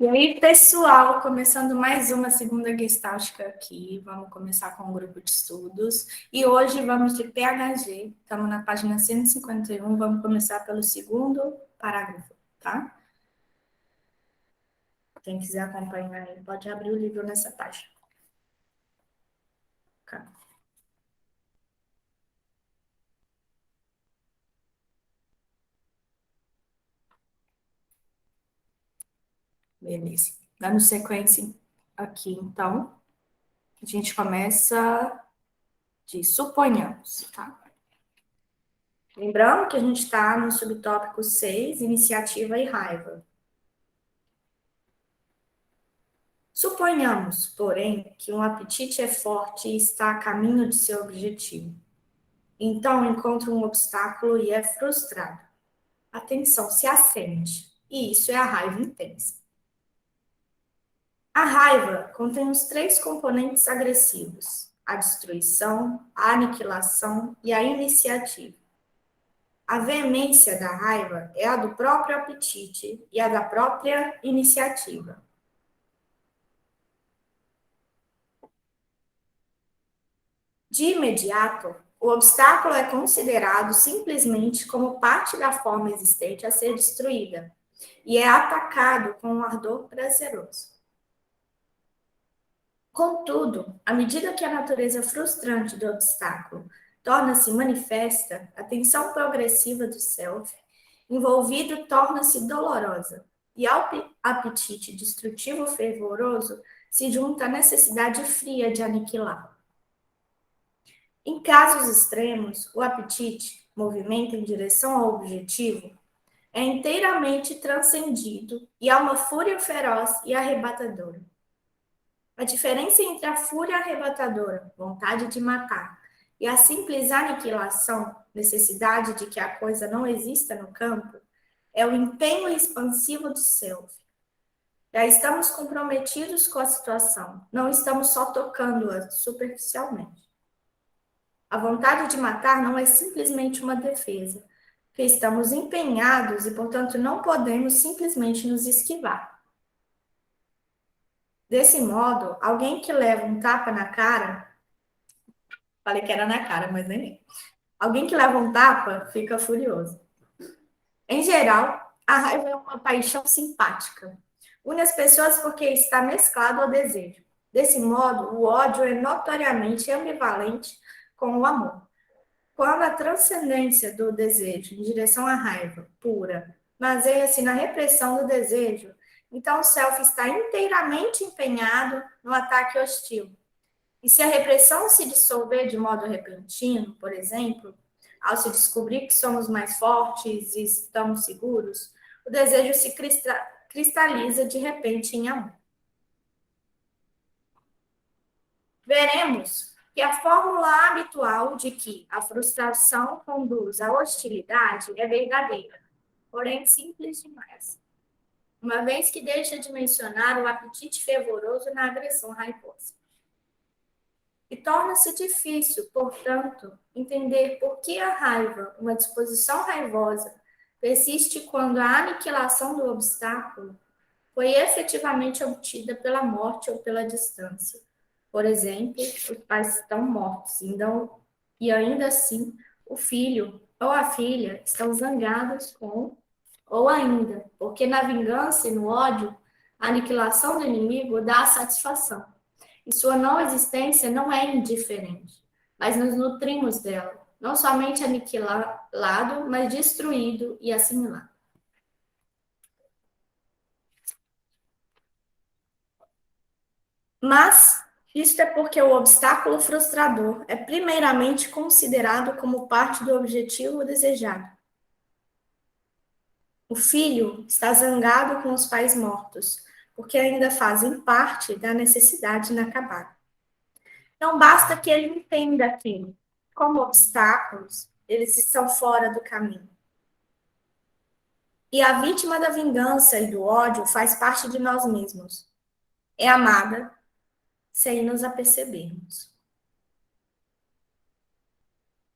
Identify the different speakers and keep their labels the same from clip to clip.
Speaker 1: E aí, pessoal, começando mais uma segunda Gestáltica aqui. Vamos começar com um grupo de estudos. E hoje vamos de PHG. Estamos na página 151. Vamos começar pelo segundo parágrafo, tá? Quem quiser acompanhar aí, pode abrir o livro nessa página. Tá? Beleza. Dando sequência aqui, então, a gente começa de suponhamos, tá? Lembrando que a gente está no subtópico 6, iniciativa e raiva. Suponhamos, porém, que um apetite é forte e está a caminho de seu objetivo. Então encontra um obstáculo e é frustrado. A tensão se acende, e isso é a raiva intensa. A raiva contém os três componentes agressivos: a destruição, a aniquilação e a iniciativa. A veemência da raiva é a do próprio apetite e a da própria iniciativa. De imediato, o obstáculo é considerado simplesmente como parte da forma existente a ser destruída e é atacado com um ardor prazeroso. Contudo, à medida que a natureza frustrante do obstáculo torna-se manifesta, a tensão progressiva do self envolvido torna-se dolorosa e ao apetite destrutivo fervoroso se junta a necessidade fria de aniquilar. Em casos extremos, o apetite, movimento em direção ao objetivo, é inteiramente transcendido e há uma fúria feroz e arrebatadora. A diferença entre a fúria arrebatadora, vontade de matar, e a simples aniquilação, necessidade de que a coisa não exista no campo, é o empenho expansivo do self. Já estamos comprometidos com a situação, não estamos só tocando-a superficialmente. A vontade de matar não é simplesmente uma defesa, porque estamos empenhados e, portanto, não podemos simplesmente nos esquivar. Desse modo, alguém que leva um tapa na cara, falei que era na cara, mas nem é. Alguém que leva um tapa fica furioso. Em geral, a raiva é uma paixão simpática. Une as pessoas porque está mesclado ao desejo. Desse modo, o ódio é notoriamente ambivalente com o amor. Quando a transcendência do desejo em direção à raiva pura baseia-se na repressão do desejo, então o self está inteiramente empenhado no ataque hostil. E se a repressão se dissolver de modo repentino, por exemplo, ao se descobrir que somos mais fortes e estamos seguros, o desejo se cristaliza de repente em amor. Veremos que a fórmula habitual de que a frustração conduz à hostilidade é verdadeira, porém simples demais, uma vez que deixa de mencionar o apetite fervoroso na agressão raivosa. E torna-se difícil, portanto, entender por que a raiva, uma disposição raivosa, persiste quando a aniquilação do obstáculo foi efetivamente obtida pela morte ou pela distância. Por exemplo, os pais estão mortos, então, e ainda assim o filho ou a filha estão zangados com, ou ainda, porque na vingança e no ódio, a aniquilação do inimigo dá a satisfação. E sua não existência não é indiferente, mas nos nutrimos dela, não somente aniquilado, mas destruído e assimilado. Mas isto é porque o obstáculo frustrador é primeiramente considerado como parte do objetivo desejado. O filho está zangado com os pais mortos, porque ainda fazem parte da necessidade inacabada. Não basta que ele entenda que, como obstáculos, eles estão fora do caminho. E a vítima da vingança e do ódio faz parte de nós mesmos. É amada sem nos apercebermos.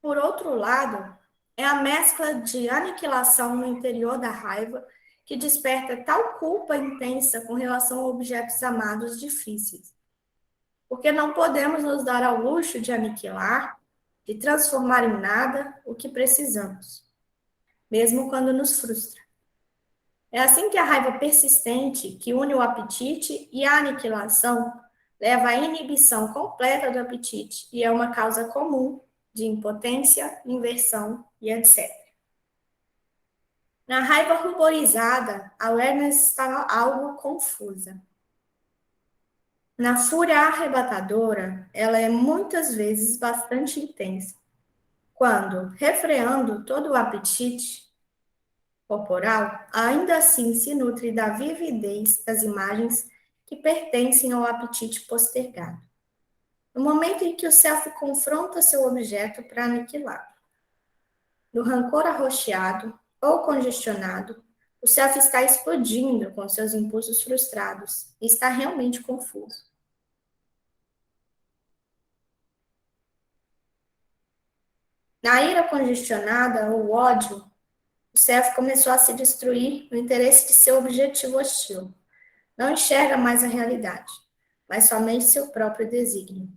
Speaker 1: Por outro lado, é a mescla de aniquilação no interior da raiva que desperta tal culpa intensa com relação a objetos amados difíceis. Porque não podemos nos dar ao luxo de aniquilar, de transformar em nada o que precisamos, mesmo quando nos frustra. É assim que a raiva persistente, que une o apetite e a aniquilação, leva à inibição completa do apetite e é uma causa comum de impotência, inversão e etc. Na raiva ruborizada, a awareness está algo confusa. Na fúria arrebatadora, ela é muitas vezes bastante intensa, quando, refreando todo o apetite corporal, ainda assim se nutre da vividez das imagens que pertencem ao apetite postergado. No momento em que o self confronta seu objeto para aniquilar. No rancor arroxeado ou congestionado, o self está explodindo com seus impulsos frustrados e está realmente confuso. Na ira congestionada ou ódio, o self começou a se destruir no interesse de seu objetivo hostil. Não enxerga mais a realidade, mas somente seu próprio desígnio.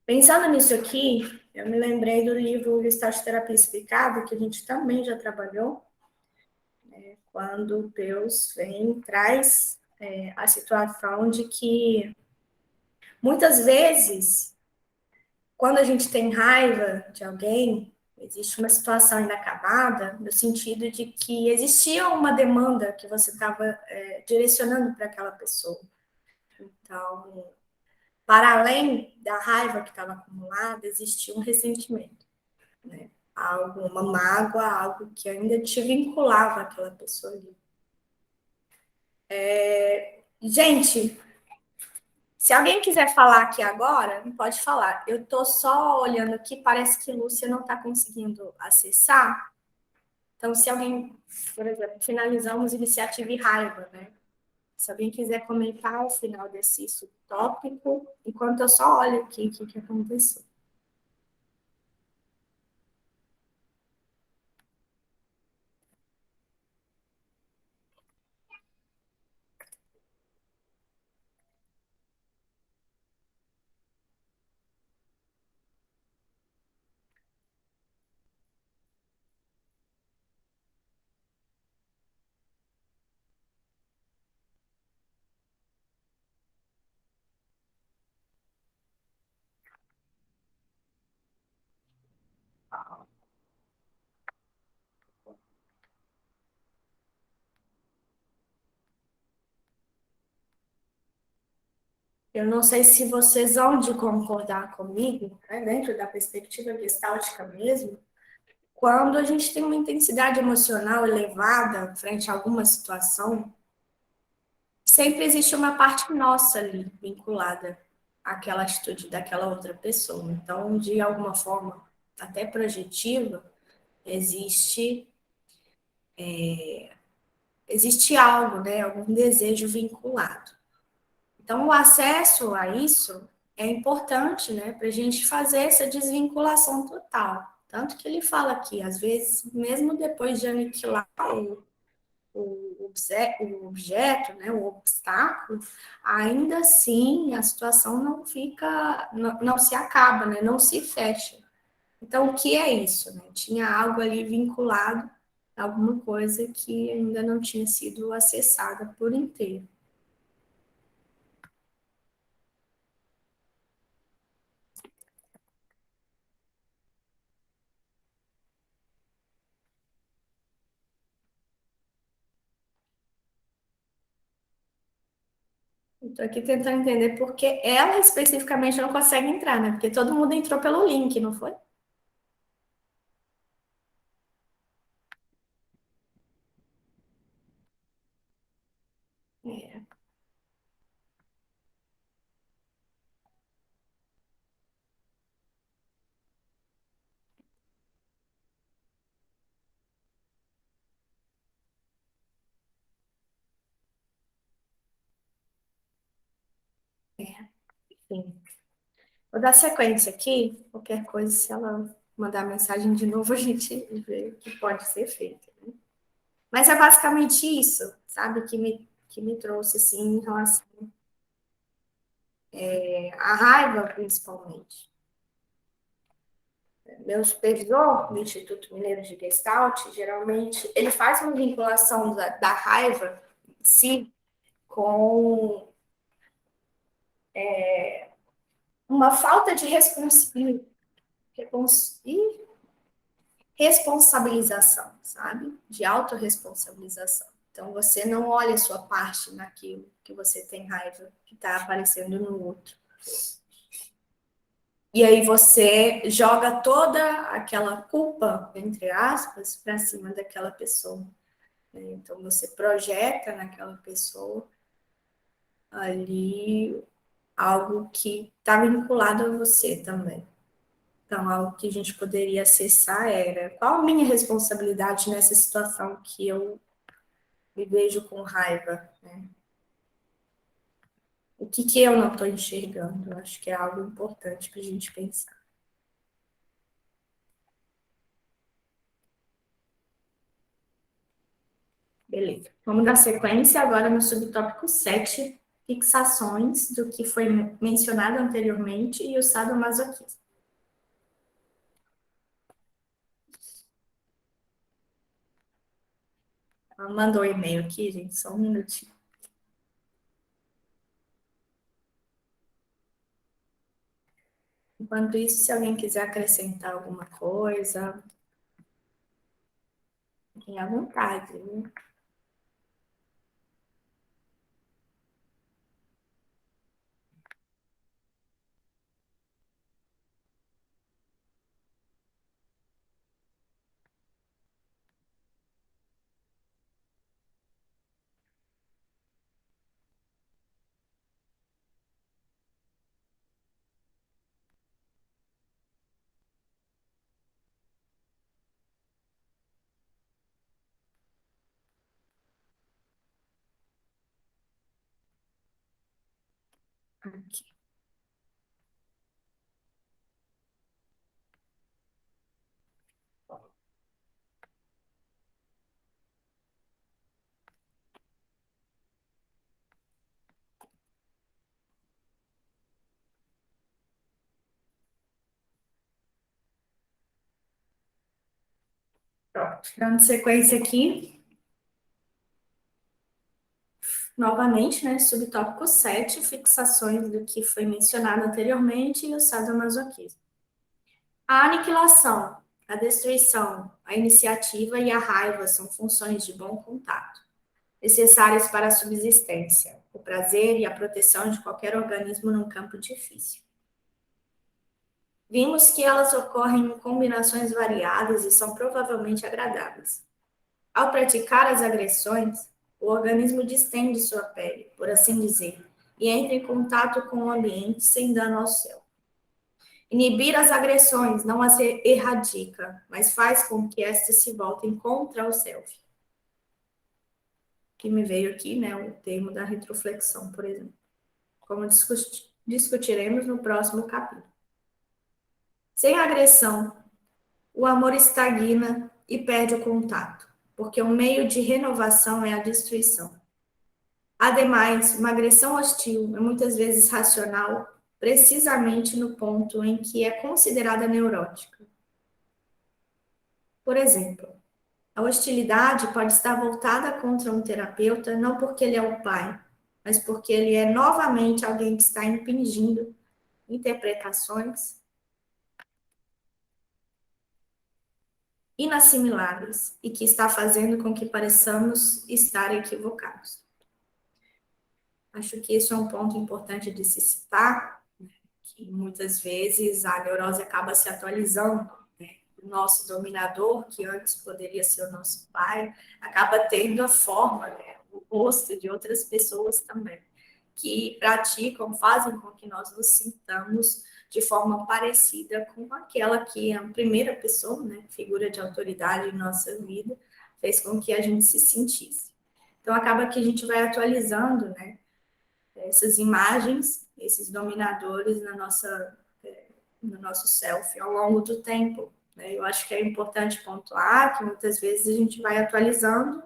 Speaker 1: Pensando nisso aqui, eu me lembrei do livro Gestalt Terapia Explicada, que a gente também já trabalhou, quando o Peus vem traz a situação de que muitas vezes, quando a gente tem raiva de alguém, existe uma situação inacabada, no sentido de que existia uma demanda que você estava direcionando para aquela pessoa. Então, para além da raiva que estava acumulada, existia um ressentimento, né? Algo, uma mágoa, algo que ainda te vinculava àquela pessoa ali. Gente, se alguém quiser falar aqui agora, pode falar. Eu estou só olhando aqui, parece que Lúcia não está conseguindo acessar. Então, se alguém, por exemplo, finalizamos iniciativa e raiva, né? Se alguém quiser comentar ao final desse subtópico, enquanto eu só olho aqui o que aconteceu. Eu não sei se vocês vão de concordar comigo, né, dentro da perspectiva gestáltica mesmo, quando a gente tem uma intensidade emocional elevada frente a alguma situação, sempre existe uma parte nossa ali vinculada àquela atitude daquela outra pessoa. Então, de alguma forma, até projetiva, existe existe algo, né, algum desejo vinculado. Então, o acesso a isso é importante, né, para a gente fazer essa desvinculação total. Tanto que ele fala aqui, às vezes, mesmo depois de aniquilar o objeto, né, o obstáculo, ainda assim a situação não fica, não se acaba, né, não se fecha. Então, o que é isso? Né? Tinha algo ali vinculado a alguma coisa que ainda não tinha sido acessada por inteiro. Estou aqui tentando entender porque ela especificamente não consegue entrar, né? Porque todo mundo entrou pelo link, não foi? É, enfim. Vou dar sequência aqui, qualquer coisa, se ela mandar mensagem de novo, a gente vê o que pode ser feito. Mas é basicamente isso, sabe, que me trouxe, assim, em relação à raiva, principalmente. Meu supervisor do Instituto Mineiro de Gestalt, geralmente, ele faz uma vinculação da raiva em si com uma falta de responsabilização, sabe? De autorresponsabilização. Então, você não olha a sua parte naquilo que você tem raiva, que está aparecendo no outro. E aí você joga toda aquela culpa, entre aspas, para cima daquela pessoa. Então, você projeta naquela pessoa ali algo que está vinculado a você também. Então, algo que a gente poderia acessar era qual a minha responsabilidade nessa situação que eu me vejo com raiva, né? O que eu não estou enxergando? Eu acho que é algo importante para a gente pensar. Beleza. Vamos dar sequência agora no subtópico 7, fixações do que foi mencionado anteriormente e o sadomasoquismo. Ela mandou um e-mail aqui, gente, só um minutinho. Enquanto isso, se alguém quiser acrescentar alguma coisa, fiquem à vontade, viu? Aqui. Pronto. Dando sequência aqui, novamente, né, subtópico 7, fixações do que foi mencionado anteriormente e o sadomasoquismo. A aniquilação, a destruição, a iniciativa e a raiva são funções de bom contato, necessárias para a subsistência, o prazer e a proteção de qualquer organismo num campo difícil. Vimos que elas ocorrem em combinações variadas e são provavelmente agradáveis. Ao praticar as agressões, o organismo distende sua pele, por assim dizer, e entra em contato com o ambiente sem dano ao céu. Inibir as agressões não as erradica, mas faz com que estas se voltem contra o self. Que me veio aqui, né, o termo da retroflexão, por exemplo. Como discutiremos no próximo capítulo. Sem agressão, o amor estagna e perde o contato, porque o meio de renovação é a destruição. Ademais, uma agressão hostil é muitas vezes racional, precisamente no ponto em que é considerada neurótica. Por exemplo, a hostilidade pode estar voltada contra um terapeuta não porque ele é o pai, mas porque ele é novamente alguém que está impingindo interpretações inassimiláveis e que está fazendo com que pareçamos estar equivocados. Acho que isso é um ponto importante de se citar, que muitas vezes a neurose acaba se atualizando, né? O nosso dominador, que antes poderia ser o nosso pai, acaba tendo a forma, né? O rosto de outras pessoas também, que praticam, fazem com que nós nos sintamos de forma parecida com aquela que a primeira pessoa, né, figura de autoridade em nossa vida, fez com que a gente se sentisse. Então, acaba que a gente vai atualizando, né, essas imagens, esses dominadores no nosso self ao longo do tempo. Né? Eu acho que é importante pontuar que muitas vezes a gente vai atualizando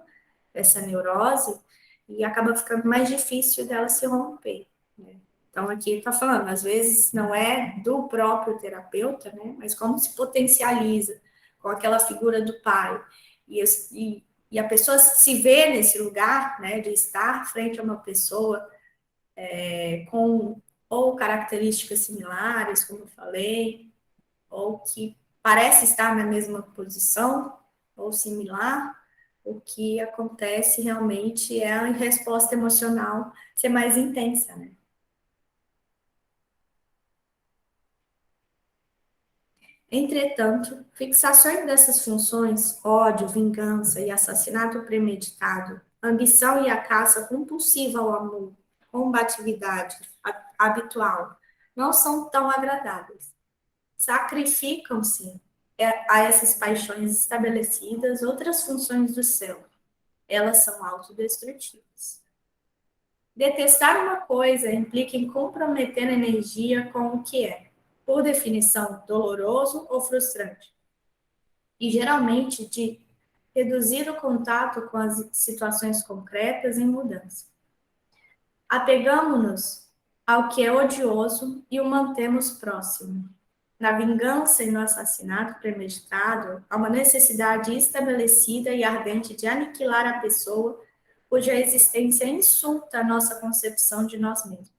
Speaker 1: essa neurose e acaba ficando mais difícil dela se romper, né? Então, aqui está falando, às vezes não é do próprio terapeuta, né? Mas como se potencializa com aquela figura do pai. E a pessoa se vê nesse lugar, né, de estar frente a uma pessoa com ou características similares, como eu falei, ou que parece estar na mesma posição ou similar, o que acontece realmente é a resposta emocional ser mais intensa, né? Entretanto, fixações dessas funções, ódio, vingança e assassinato premeditado, ambição e a caça compulsiva ao amor, combatividade habitual, não são tão agradáveis. Sacrificam-se a essas paixões estabelecidas outras funções do céu. Elas são autodestrutivas. Detestar uma coisa implica em comprometer a energia com o que é, por definição, doloroso ou frustrante, e geralmente de reduzir o contato com as situações concretas em mudança. Apegamos-nos ao que é odioso e o mantemos próximo. Na vingança e no assassinato premeditado, há uma necessidade estabelecida e ardente de aniquilar a pessoa cuja existência insulta a nossa concepção de nós mesmos.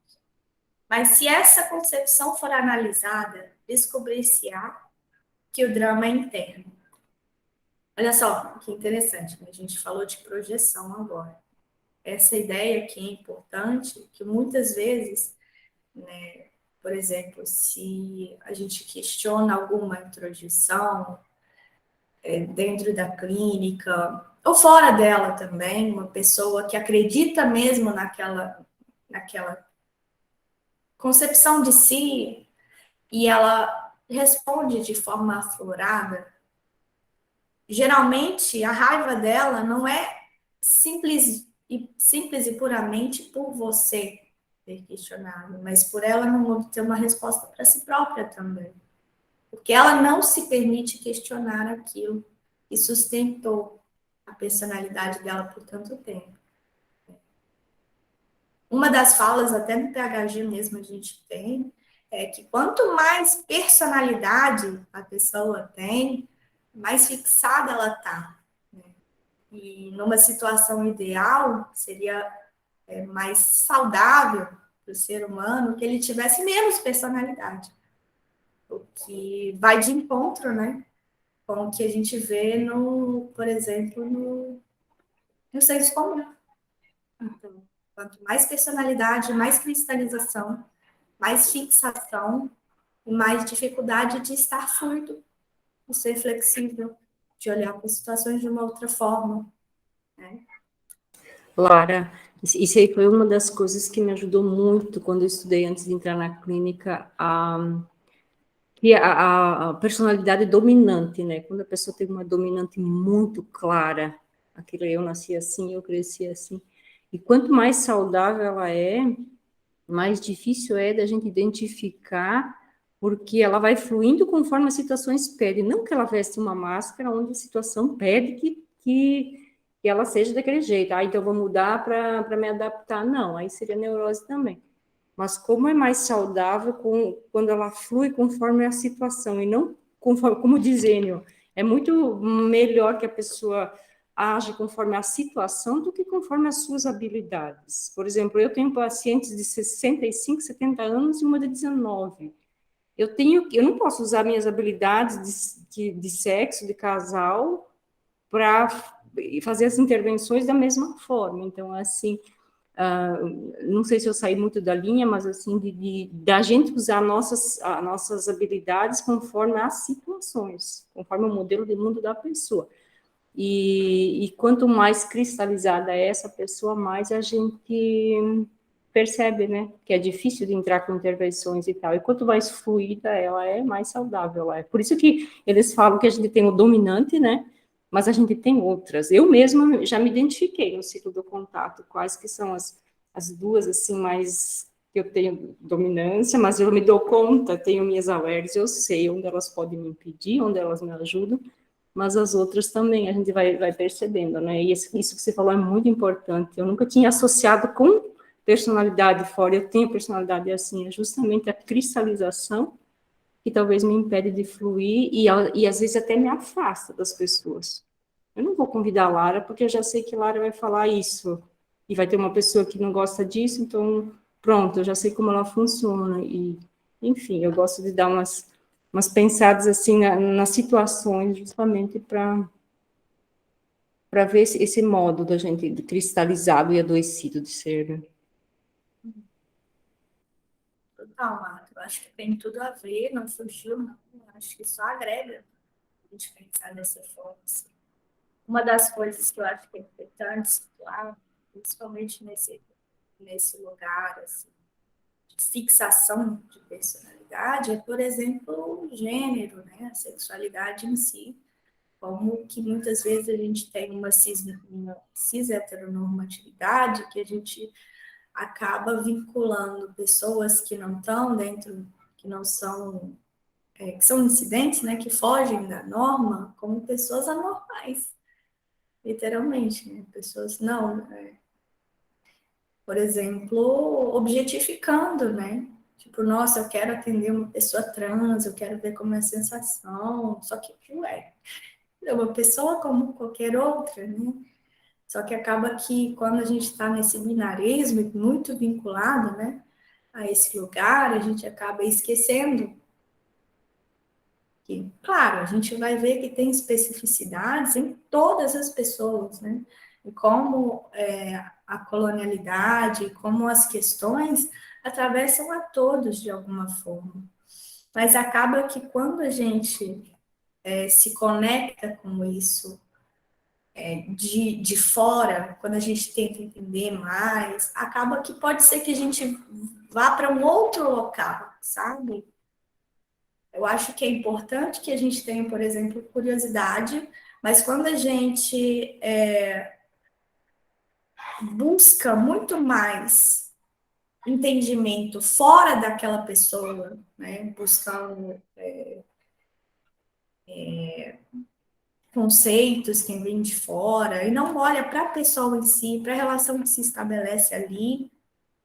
Speaker 1: Mas se essa concepção for analisada, descobrir-se-á que o drama é interno. Olha só, que interessante, a gente falou de projeção agora. Essa ideia que é importante, que muitas vezes, né, por exemplo, se a gente questiona alguma introjeção dentro da clínica, ou fora dela também, uma pessoa que acredita mesmo naquela concepção de si, e ela responde de forma aflorada, geralmente a raiva dela não é simples e puramente por você ter questionado, mas por ela não obter uma resposta para si própria também. Porque ela não se permite questionar aquilo que sustentou a personalidade dela por tanto tempo. Uma das falas, até no PHG mesmo, a gente tem, é que quanto mais personalidade a pessoa tem, mais fixada ela está. Né? E numa situação ideal, seria mais saudável para o ser humano que ele tivesse menos personalidade. O que vai de encontro, né? Com o que a gente vê, por exemplo, no senso comum. Então, quanto mais personalidade, mais cristalização, mais fixação e mais dificuldade de estar fluido, de ser flexível, de olhar para as situações de uma outra forma. Né?
Speaker 2: Lara, isso aí foi uma das coisas que me ajudou muito quando eu estudei antes de entrar na clínica, a personalidade dominante, né? Quando a pessoa tem uma dominante muito clara, aquilo eu nasci assim, eu cresci assim. E quanto mais saudável ela é, mais difícil é da gente identificar, porque ela vai fluindo conforme as situações pedem. Não que ela veste uma máscara onde a situação pede que ela seja daquele jeito. Ah, então eu vou mudar para me adaptar. Não, aí seria neurose também. Mas como é mais saudável quando ela flui conforme a situação e não conforme, como diz Enio, é muito melhor que a pessoa age conforme a situação do que conforme as suas habilidades. Por exemplo, eu tenho pacientes de 65, 70 anos e uma de 19. Eu não posso usar minhas habilidades de sexo, de casal, para fazer as intervenções da mesma forma. Então, assim, não sei se eu saí muito da linha, mas assim, da gente usar nossas habilidades conforme as situações, conforme o modelo de mundo da pessoa. E quanto mais cristalizada é essa pessoa, mais a gente percebe, né, que é difícil de entrar com intervenções e tal. E quanto mais fluida ela é, mais saudável ela é. Por isso que eles falam que a gente tem o dominante, né, mas a gente tem outras. Eu mesma já me identifiquei no ciclo do contato, quais que são as duas, assim, mais que eu tenho dominância, mas eu me dou conta, tenho minhas alergias, eu sei onde elas podem me impedir, onde elas me ajudam, mas as outras também a gente vai percebendo, né? E isso que você falou é muito importante. Eu nunca tinha associado com personalidade fora, eu tenho personalidade assim, é justamente a cristalização que talvez me impede de fluir e às vezes até me afasta das pessoas. Eu não vou convidar a Lara, porque eu já sei que Lara vai falar isso, e vai ter uma pessoa que não gosta disso, então, pronto, eu já sei como ela funciona, e, enfim, eu gosto de dar umas pensadas, assim, nas situações, justamente para ver esse modo da gente cristalizado e adoecido de ser, né?
Speaker 1: Total, Marta. Eu acho que tem tudo a ver, não fugiu, não. Eu acho que só agrega a gente pensar dessa forma. Assim. Uma das coisas que eu acho que é importante situar, principalmente nesse lugar assim, de fixação de personalidade, é, por exemplo, o gênero, né? A sexualidade em si. Como que muitas vezes a gente tem uma cis heteronormatividade que a gente acaba vinculando pessoas que não estão dentro, que não são, que são incidentes, né, que fogem da norma, como pessoas anormais, literalmente, né? Pessoas não, por exemplo, objetificando, né? Tipo, nossa, eu quero atender uma pessoa trans, eu quero ver como é a sensação, só que, ué, é uma pessoa como qualquer outra, né? Só que acaba que quando a gente está nesse binarismo muito vinculado, né, a esse lugar, a gente acaba esquecendo que, claro, a gente vai ver que tem especificidades em todas as pessoas, né? E como a colonialidade, como as questões atravessam a todos de alguma forma. Mas acaba que quando a gente se conecta com isso de fora, quando a gente tenta entender mais, acaba que pode ser que a gente vá para um outro local, sabe? Eu acho que é importante que a gente tenha, por exemplo, curiosidade, mas quando a gente busca muito mais entendimento fora daquela pessoa, né? Buscando conceitos que vêm de fora e não olha para a pessoa em si, para a relação que se estabelece ali,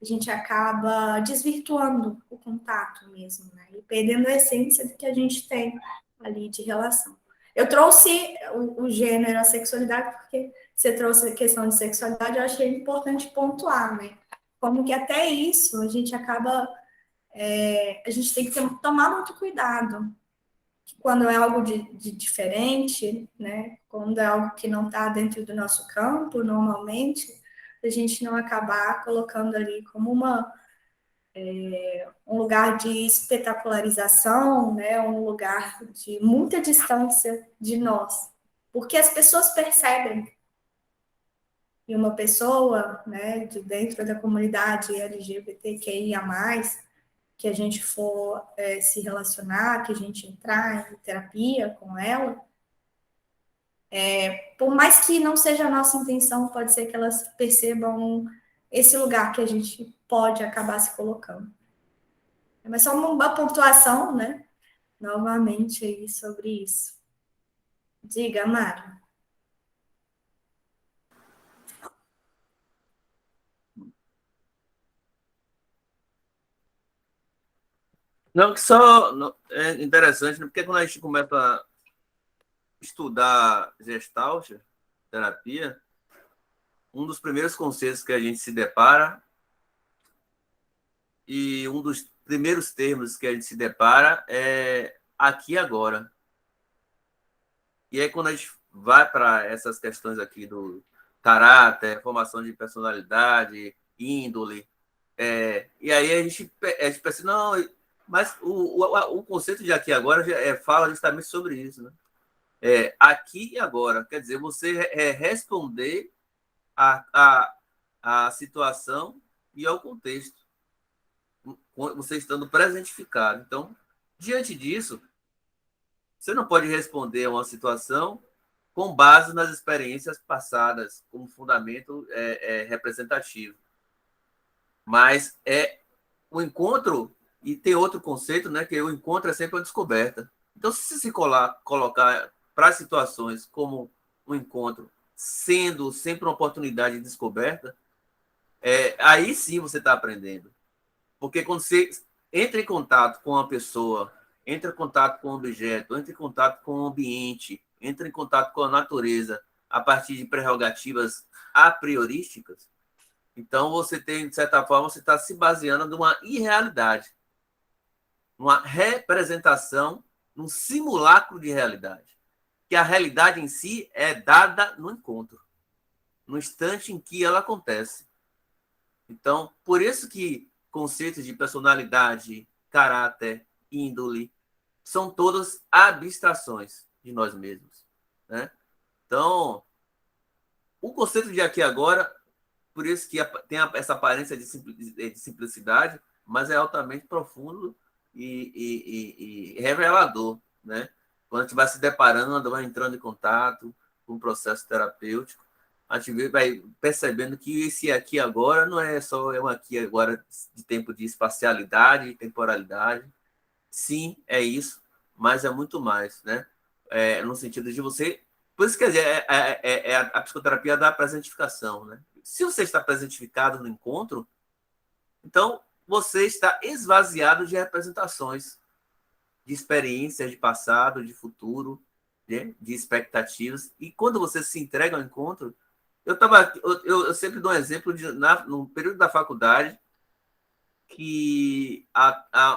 Speaker 1: a gente acaba desvirtuando o contato mesmo, né? E perdendo a essência do que a gente tem ali de relação. Eu trouxe o gênero, a sexualidade, porque você trouxe a questão de sexualidade, eu achei importante pontuar, né? Como que até isso a gente acaba, a gente tem que tomar muito cuidado. Quando é algo de diferente, né? Quando é algo que não está dentro do nosso campo, normalmente, a gente não acabar colocando ali como um lugar de espetacularização, né? Um lugar de muita distância de nós. Porque as pessoas percebem. E uma pessoa, né, de dentro da comunidade LGBTQIA+, que a gente for se relacionar, que a gente entrar em terapia com ela, por mais que não seja a nossa intenção, pode ser que elas percebam esse lugar que a gente pode acabar se colocando. Mas só uma pontuação, né? Novamente aí sobre isso. Diga, Mari.
Speaker 3: Não, que só é interessante, né? Porque quando a gente começa a estudar Gestalt, terapia, um dos primeiros conceitos que a gente se depara e um dos primeiros termos que a gente se depara é aqui e agora. E aí, quando a gente vai para essas questões aqui do caráter, formação de personalidade, índole, e aí a gente pensa, não, mas o conceito de aqui e agora fala justamente sobre isso, né? Aqui e agora, quer dizer, você responder à situação e ao contexto, você estando presentificado. Então, diante disso, você não pode responder a uma situação com base nas experiências passadas, como fundamento representativo. Mas o encontro, e tem outro conceito, né, que o encontro é sempre uma descoberta. Então, se se colocar para situações como um encontro, sendo sempre uma oportunidade de descoberta, aí sim você está aprendendo. Porque quando você entra em contato com uma pessoa, entra em contato com um objeto, entra em contato com o ambiente, entra em contato com a natureza, a partir de prerrogativas a priorísticas, então você tem, de certa forma, você está se baseando numa irrealidade, numa representação, num simulacro de realidade. Que a realidade em si é dada no encontro, no instante em que ela acontece. Então, por isso que conceitos de personalidade, caráter, índole, são todas abstrações de nós mesmos, né? Então, o conceito de aqui e agora, por isso que tem essa aparência de simplicidade, mas é altamente profundo e revelador, né? Quando a gente vai se deparando, vai entrando em contato com o processo terapêutico, a gente vai percebendo que esse aqui agora não é só um aqui agora de tempo de espacialidade e temporalidade. Sim, é isso, mas é muito mais, né? No sentido de você... Por isso, quer dizer, a psicoterapia da presentificação, né? Se você está presentificado no encontro, então você está esvaziado de representações, de experiências de passado, de futuro, né? De expectativas. E quando você se entrega ao encontro, eu sempre dou um exemplo no período da faculdade, que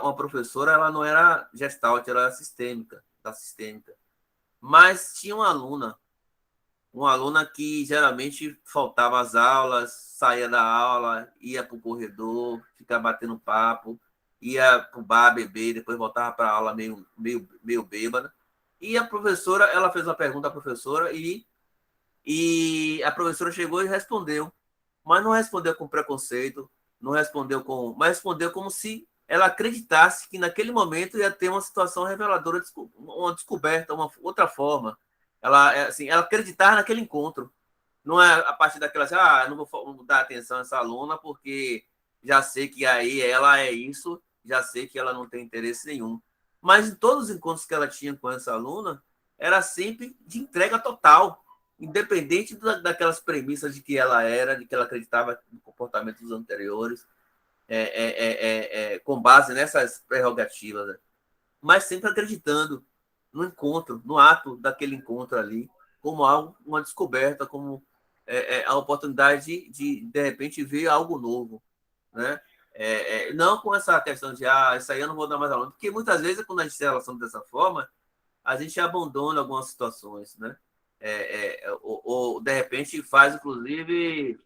Speaker 3: uma professora ela não era gestalt, ela era sistêmica, da sistêmica. Mas tinha uma aluna que geralmente faltava às aulas, saía da aula, ia para o corredor, ficava batendo papo, ia para o bar beber, depois voltava para a aula meio bêbada. E a professora, ela fez uma pergunta à professora e a professora chegou e respondeu. Mas não respondeu com preconceito, não respondeu mas respondeu como se ela acreditasse que naquele momento ia ter uma situação reveladora, uma descoberta, uma outra forma. Ela acreditava naquele encontro. Não é a partir daquela assim, não vou dar atenção a essa aluna porque já sei que aí ela é isso, já sei que ela não tem interesse nenhum. Mas em todos os encontros que ela tinha com essa aluna, era sempre de entrega total, independente daquelas premissas de que ela era, de que ela acreditava no comportamento dos anteriores, com base nessas prerrogativas, né? Mas sempre acreditando no encontro, no ato daquele encontro ali, como algo, uma descoberta, como a oportunidade de repente, ver algo novo, né? Não com essa questão de, isso aí eu não vou dar mais aula, porque muitas vezes, quando a gente se relaciona dessa forma, a gente abandona algumas situações, né? Ou, de repente, faz, inclusive,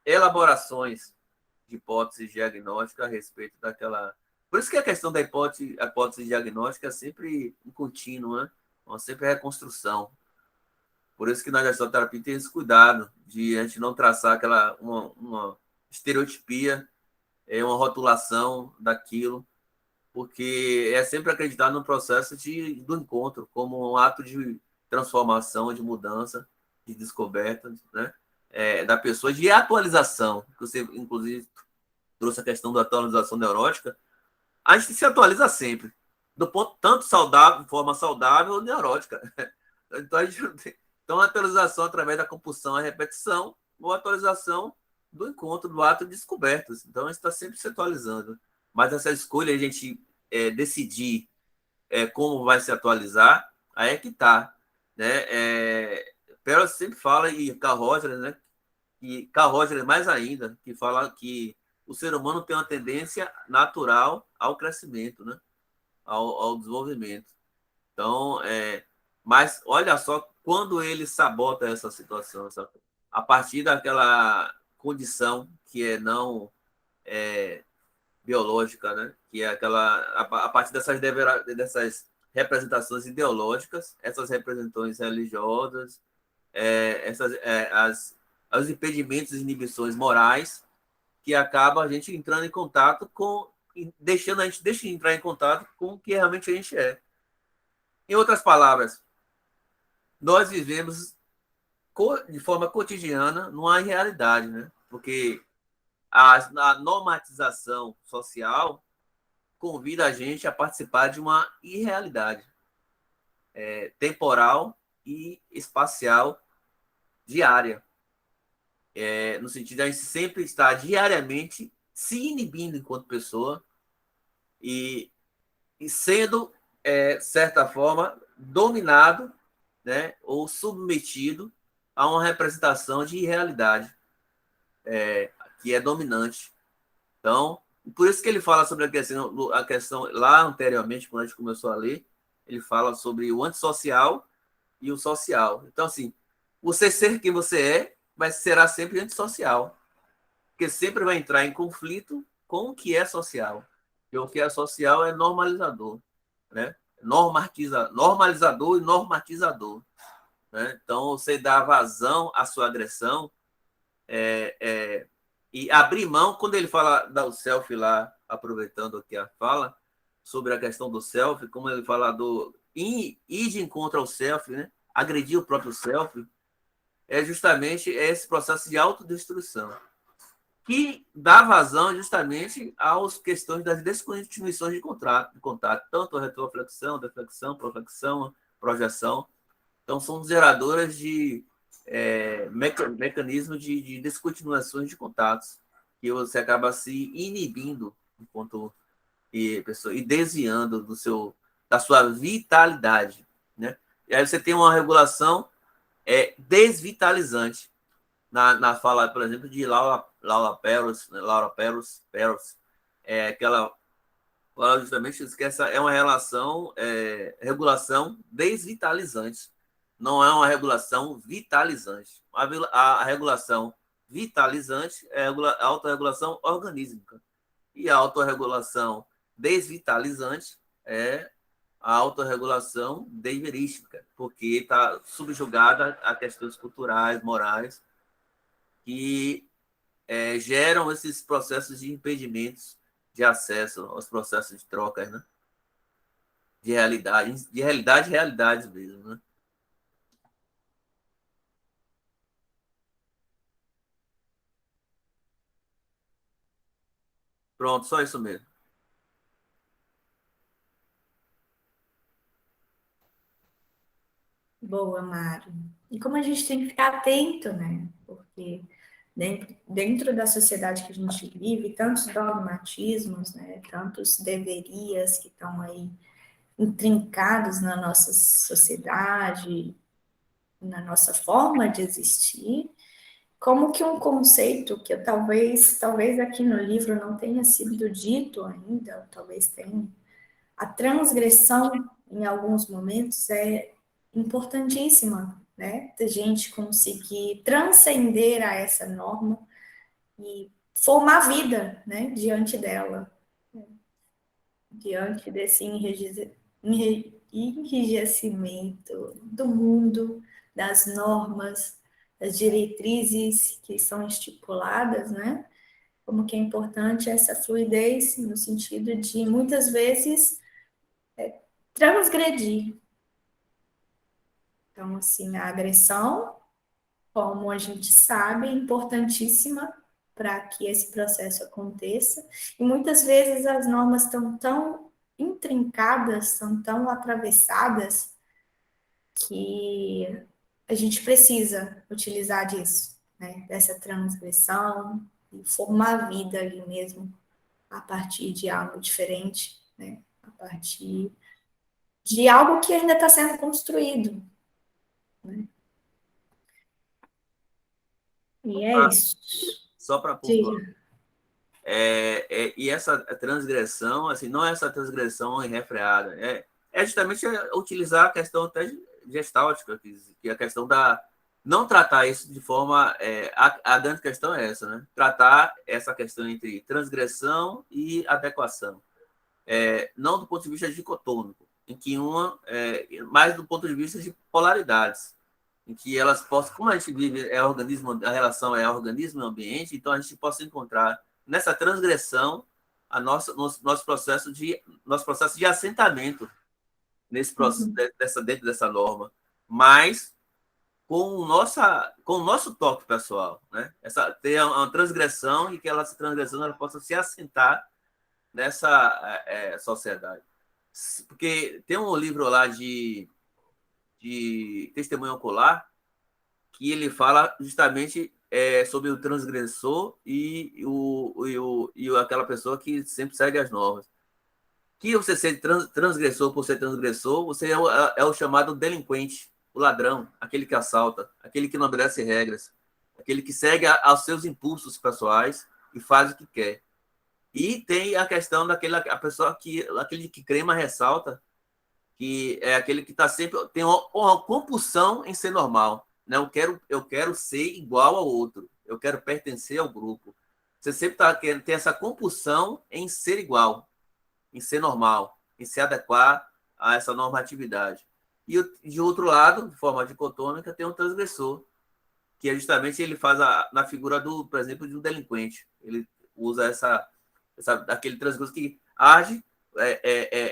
Speaker 3: elaborações de hipóteses diagnósticas a respeito daquela... Por isso que a questão da hipótese diagnóstica é sempre um contínuo, né? Uma sempre reconstrução. Por isso que na gestalterapia tem esse cuidado de a gente não traçar uma estereotipia, uma rotulação daquilo, porque é sempre acreditar no processo do encontro como um ato de transformação, de mudança, de descoberta, né? Da pessoa, de atualização, que você, inclusive, trouxe a questão da atualização neurótica. A gente se atualiza sempre, do ponto tanto saudável, de forma saudável ou neurótica. Então, a atualização através da compulsão e repetição, ou atualização do encontro, do ato de descobertas. Então, a gente está sempre se atualizando. Mas essa escolha, a gente decidir como vai se atualizar, aí é que está. Né? Perel sempre fala, e Carl Rogers, né? E Carl Rogers mais ainda, que fala que o ser humano tem uma tendência natural ao crescimento, né? ao desenvolvimento. Então, mas olha só quando ele sabota essa situação, sabe? A partir daquela condição que é não biológica, né? Que é a partir dessas representações ideológicas, essas representações religiosas, os impedimentos e inibições morais, que acaba a gente entrando em contato deixando a gente entrar em contato com o que realmente a gente é. Em outras palavras, nós vivemos de forma cotidiana numa realidade, né? Porque a normatização social convida a gente a participar de uma irrealidade. temporal e espacial diária. No sentido de a gente sempre estar diariamente se inibindo enquanto pessoa e sendo, certa forma, dominado, né, ou submetido a uma representação de realidade que é dominante. Então, por isso que ele fala sobre a questão lá anteriormente, quando a gente começou a ler, ele fala sobre o antissocial e o social. Então, assim, você ser quem você é, mas será sempre antissocial, porque sempre vai entrar em conflito com o que é social. E o que é social é normalizador, né? Normalizador e normatizador. Né? Então, você dá vazão à sua agressão e abrir mão, quando ele fala do selfie lá, aproveitando aqui a fala, sobre a questão do selfie, como ele fala do ir de encontro ao selfie, né? Agredir o próprio selfie, é justamente esse processo de autodestruição, que dá vazão justamente às questões das desconstituições de contato, tanto a retroflexão, deflexão, proflexão, projeção. Então, são geradoras de mecanismos de descontinuações de contatos, que você acaba se inibindo enquanto pessoa, e desviando da sua vitalidade. Né? E aí você tem uma regulação desvitalizante na fala, por exemplo, de Laura Perros, né? Perros, que ela fala justamente que essa é uma regulação desvitalizante, não é uma regulação vitalizante. A regulação vitalizante é a autorregulação organísmica, e a autorregulação desvitalizante é a autorregulação deiverística, porque está subjugada a questões culturais, morais, que geram esses processos de impedimentos de acesso aos processos de trocas, né? De realidades mesmo, né? Pronto, só isso mesmo.
Speaker 1: Boa, Mário. E como a gente tem que ficar atento, né? Porque dentro da sociedade que a gente vive, tantos dogmatismos, né? Tantos deverias que estão aí intrincados na nossa sociedade, na nossa forma de existir, como que um conceito que talvez aqui no livro não tenha sido dito ainda, talvez tenha, a transgressão em alguns momentos é importantíssima, né? Da gente conseguir transcender a essa norma e formar vida, né? Diante dela, diante desse enrijecimento do mundo, das normas, das diretrizes que são estipuladas, né? Como que é importante essa fluidez no sentido de muitas vezes transgredir. Então, assim, a agressão, como a gente sabe, é importantíssima para que esse processo aconteça. E muitas vezes as normas estão tão intrincadas, são tão atravessadas, que a gente precisa utilizar disso, né? Dessa transgressão, e formar a vida ali mesmo, a partir de algo diferente, né? A partir de algo que ainda está sendo construído, né? E é isso.
Speaker 3: Só para pontuar. E essa transgressão, assim, não é essa transgressão irrefreada, é justamente utilizar a questão até gestáltica, que é a questão da não tratar isso de forma. A grande questão é essa, né? Tratar essa questão entre transgressão e adequação. Não do ponto de vista dicotômico, em que mais do ponto de vista de polaridades, em que elas possam, como a gente vive, a relação é organismo e ambiente, então a gente possa encontrar nessa transgressão nosso processo de assentamento nesse processo, dentro dessa norma, mas com o nosso toque pessoal, né? Ter uma transgressão e que essa transgressão ela possa se assentar nessa sociedade. Porque tem um livro lá de Testemunho Ocular, que ele fala justamente sobre o transgressor e aquela pessoa que sempre segue as normas. Que você ser transgressor por ser transgressor, você é o chamado delinquente, o ladrão, aquele que assalta, aquele que não obedece regras, aquele que segue aos seus impulsos pessoais e faz o que quer. E tem a questão a pessoa aquele que crê, mas ressalta, que é aquele que está sempre tem uma compulsão em ser normal, né? Eu quero ser igual ao outro, eu quero pertencer ao grupo. Você sempre tem essa compulsão em ser igual, em ser normal, em se adequar a essa normatividade. E de outro lado, de forma dicotômica, tem o transgressor, que é justamente ele faz na figura por exemplo, de um delinquente. Ele usa aquele transgressor que age,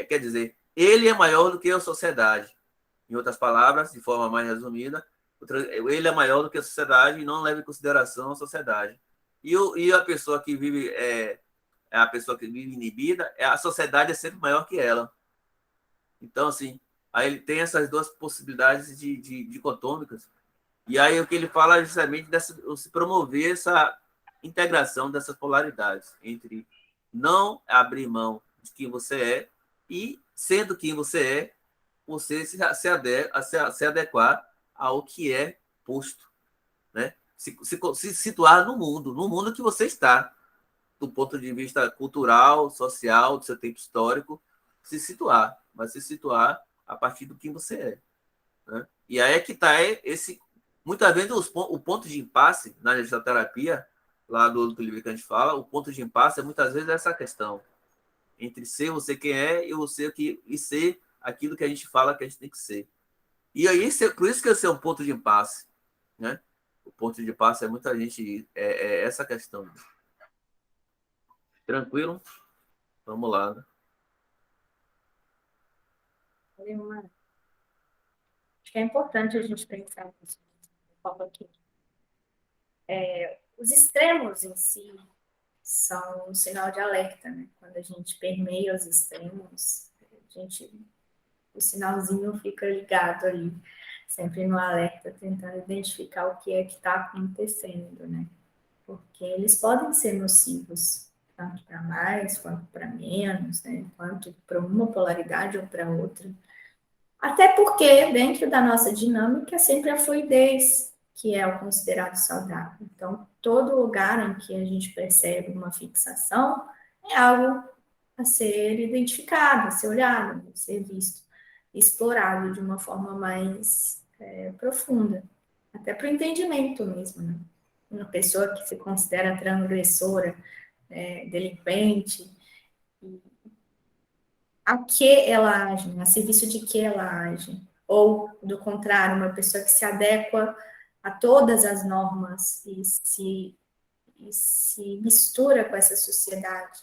Speaker 3: quer dizer, ele é maior do que a sociedade. Em outras palavras, de forma mais resumida, ele é maior do que a sociedade e não leva em consideração a sociedade. E a pessoa que vive a pessoa que vive inibida, a sociedade é sempre maior que ela. Então, assim, aí ele tem essas duas possibilidades dicotômicas. E aí o que ele fala é justamente se promover essa integração dessas polaridades entre não abrir mão de quem você é e, sendo quem você é, você se adequar ao que é posto, né? Se situar no mundo que você está, do ponto de vista cultural, social, do seu tempo histórico, mas se situar a partir do que você é, né? E aí é que está muitas vezes o ponto de impasse na gestalterapia, lá do livro que a gente fala, o ponto de impasse muitas vezes essa questão entre ser você quem é e ser aquilo que a gente fala que a gente tem que ser. E aí, por isso que esse é um ponto de impasse, né? O ponto de impasse é muita gente, essa questão. Tranquilo? Vamos lá. Né?
Speaker 1: Acho que é importante a gente pensar nisso. Aqui. Os extremos em si são um sinal de alerta, né? Quando a gente permeia os extremos, o sinalzinho fica ligado ali, sempre no alerta, tentando identificar o que é que está acontecendo, né? Porque eles podem ser nocivos, tanto para mais quanto para menos, né? Tanto para uma polaridade ou para outra. Até porque, dentro da nossa dinâmica, sempre a fluidez, que é o considerado saudável. Então, todo lugar em que a gente percebe uma fixação é algo a ser identificado, a ser olhado, a ser visto, explorado de uma forma mais profunda, até para o entendimento mesmo, né? Uma pessoa que se considera transgressora, delinquente, a que ela age, a serviço de que ela age. Ou, do contrário, uma pessoa que se adequa a todas as normas e se mistura com essa sociedade.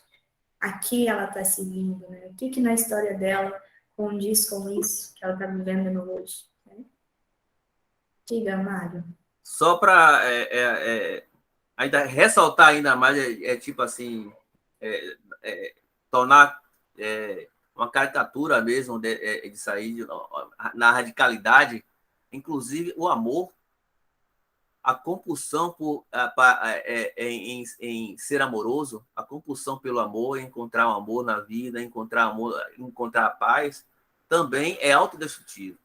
Speaker 1: A que ela está seguindo, né? O que na história dela condiz com isso que ela está vivendo no hoje. Né? Diga, Mário.
Speaker 3: Só para ainda ressaltar ainda mais, tipo assim, tornar uma caricatura mesmo de sair na radicalidade, inclusive o amor, a compulsão em ser amoroso, a compulsão pelo amor, encontrar um amor na vida, encontrar amor, encontrar a paz, também é autodestrutivo.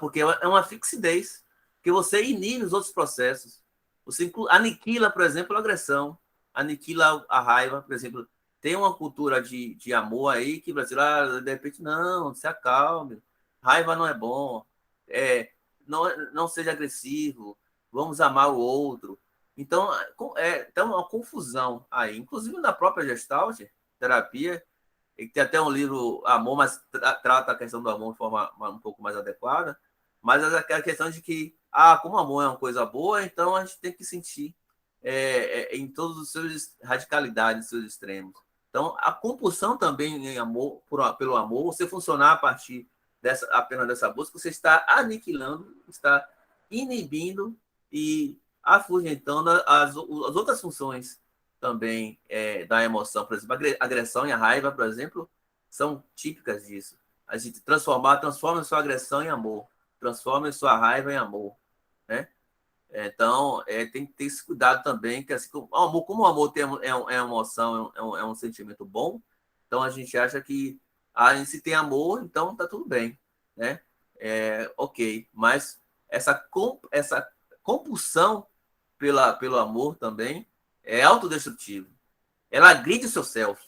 Speaker 3: Porque é uma fixidez, que você inibe os outros processos. Você aniquila, por exemplo, a agressão, aniquila a raiva, por exemplo. Tem uma cultura de amor aí que o brasileiro, de repente, não, se acalme, raiva não é bom, não seja agressivo, vamos amar o outro. Então, tem uma confusão aí, inclusive na própria Gestalt, terapia, que tem até um livro Amor, mas trata a questão do amor de forma um pouco mais adequada, mas aquela questão de que, como o amor é uma coisa boa, então a gente tem que sentir em todos os seus radicalidades, seus extremos. Então, a compulsão também em amor, pelo amor, você funcionar a partir apenas dessa busca, você está aniquilando, está inibindo e afugentando as outras funções também da emoção. Por exemplo, a agressão e a raiva, por exemplo, são típicas disso. a gente transforma sua agressão em amor, transforma sua raiva em amor, né? Então, tem que ter esse cuidado também, que assim, como o amor é uma emoção, é um sentimento bom, então a gente acha que se tem amor, então tá tudo bem, né? Ok, mas essa compulsão pelo amor também é autodestrutivo. Ela agride o seu self,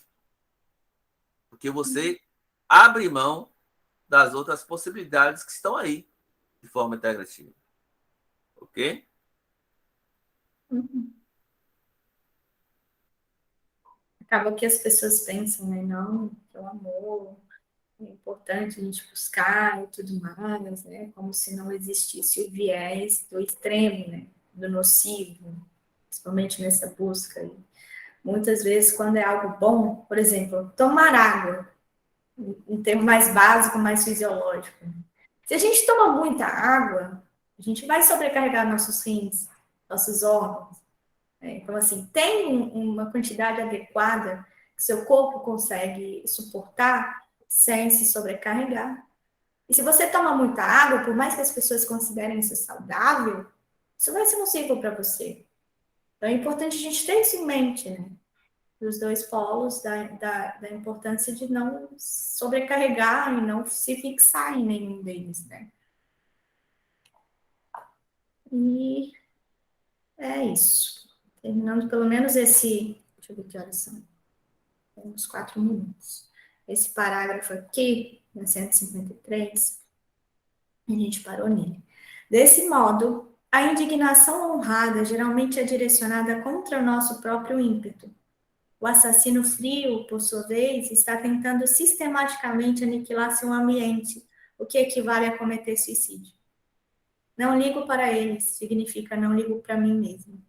Speaker 3: porque você abre mão das outras possibilidades que estão aí de forma integrativa. Ok?
Speaker 1: Uhum. Acaba que as pessoas pensam, né? Não, que o amor é importante a gente buscar e tudo mais, né? Como se não existisse o viés do extremo, né? Do nocivo, principalmente nessa busca. E muitas vezes, quando é algo bom, por exemplo, tomar água, um termo mais básico, mais fisiológico. Se a gente toma muita água, a gente vai sobrecarregar nossos rins, nossos órgãos. Então, assim, tem uma quantidade adequada que seu corpo consegue suportar sem se sobrecarregar. E se você toma muita água, por mais que as pessoas considerem isso saudável, isso vai ser nocivo para você. Então, é importante a gente ter isso em mente, né? Dos dois polos, da importância de não sobrecarregar e não se fixar em nenhum deles, né? E é isso. Terminando pelo menos esse. Deixa eu ver que horas são. Uns 4 minutos. Esse parágrafo aqui, na 153, a gente parou nele. Desse modo, a indignação honrada geralmente é direcionada contra o nosso próprio ímpeto. O assassino frio, por sua vez, está tentando sistematicamente aniquilar seu ambiente, o que equivale a cometer suicídio. Não ligo para eles, significa não ligo para mim mesmo.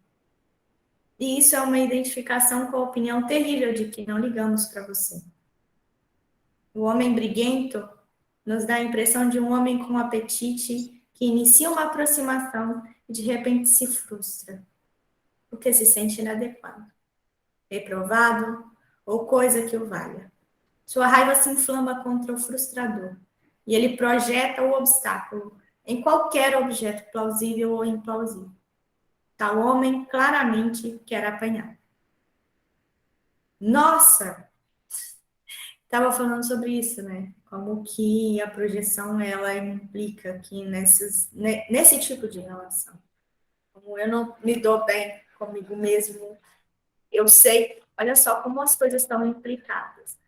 Speaker 1: E isso é uma identificação com a opinião terrível de que não ligamos para você. O homem briguento nos dá a impressão de um homem com apetite que inicia uma aproximação e de repente se frustra, porque se sente inadequado, reprovado ou coisa que o valha. Sua raiva se inflama contra o frustrador e ele projeta o obstáculo em qualquer objeto plausível ou implausível. Tal homem claramente quer apanhar. Nossa, estava falando sobre isso, né? Como que a projeção ela implica aqui nesse tipo de relação. Como eu não me dou bem comigo mesmo, eu sei, olha só como as coisas estão implicadas.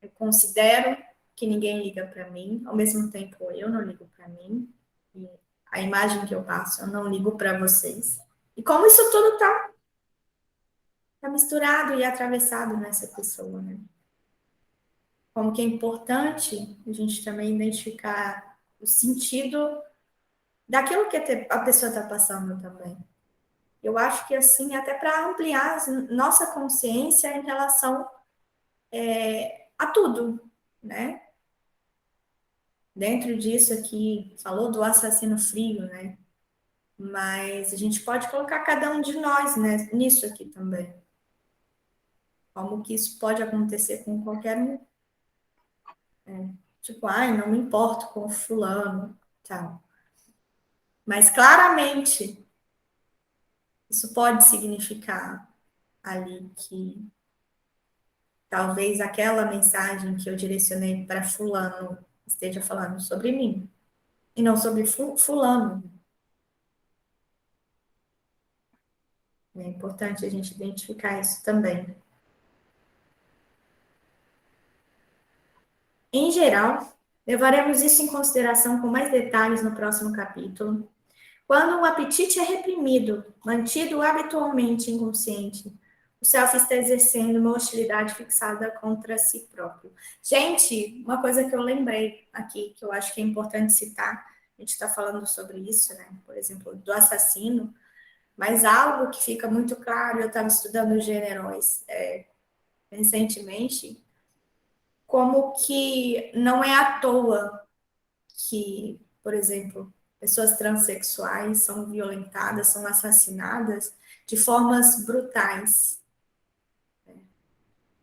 Speaker 1: Eu considero que ninguém liga para mim, ao mesmo tempo eu não ligo para mim, e a imagem que eu passo, eu não ligo para vocês. E como isso tudo tá misturado e atravessado nessa pessoa, né? Como que é importante a gente também identificar o sentido daquilo que a pessoa está passando também. Eu acho que, assim, até para ampliar nossa consciência em relação a tudo, né? Dentro disso aqui, falou do assassino frio, né? Mas a gente pode colocar cada um de nós, né, nisso aqui também. Como que isso pode acontecer com qualquer um. Tipo, ai, não me importo com fulano, tal. Mas claramente isso pode significar ali que talvez aquela mensagem que eu direcionei para fulano esteja falando sobre mim e não sobre fulano. É importante a gente identificar isso também. Em geral, levaremos isso em consideração com mais detalhes no próximo capítulo. Quando o apetite é reprimido, mantido habitualmente inconsciente, o self está exercendo uma hostilidade fixada contra si próprio. Gente, uma coisa que eu lembrei aqui, que eu acho que é importante citar, a gente está falando sobre isso, né? Por exemplo, do assassino, mas algo que fica muito claro, eu estava estudando os gêneros recentemente, como que não é à toa que, por exemplo, pessoas transexuais são violentadas, são assassinadas de formas brutais.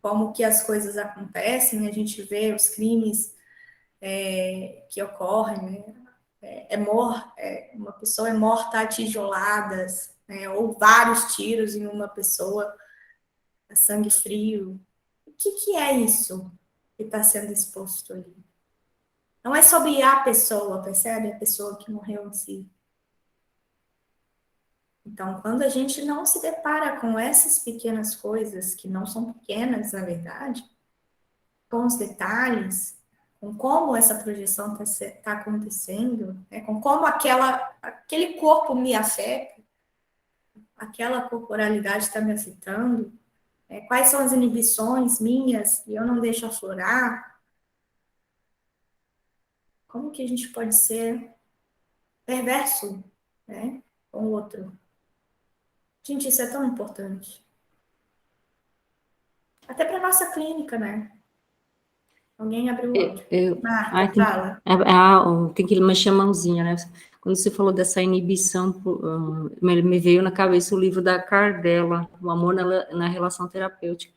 Speaker 1: Como que as coisas acontecem, a gente vê os crimes que ocorrem, né? Uma pessoa é morta a tijoladas, né? Ou vários tiros em uma pessoa a sangue frio. O que é isso que está sendo exposto ali? Não é sobre a pessoa, percebe? A pessoa que morreu em si. Então, quando a gente não se depara com essas pequenas coisas, que não são pequenas, na verdade, com os detalhes, com como essa projeção está acontecendo, né? Com como aquele corpo me afeta, aquela corporalidade está me afetando, quais são as inibições minhas e eu não deixo aflorar, como que a gente pode ser perverso, né, com o outro? Gente, isso é tão importante. Até para nossa clínica, né? Alguém abriu o olho. Marta, fala.
Speaker 2: Tem que mexer a mãozinha, né? Quando você falou dessa inibição, me veio na cabeça o livro da Cardella, O Amor na Relação Terapêutica.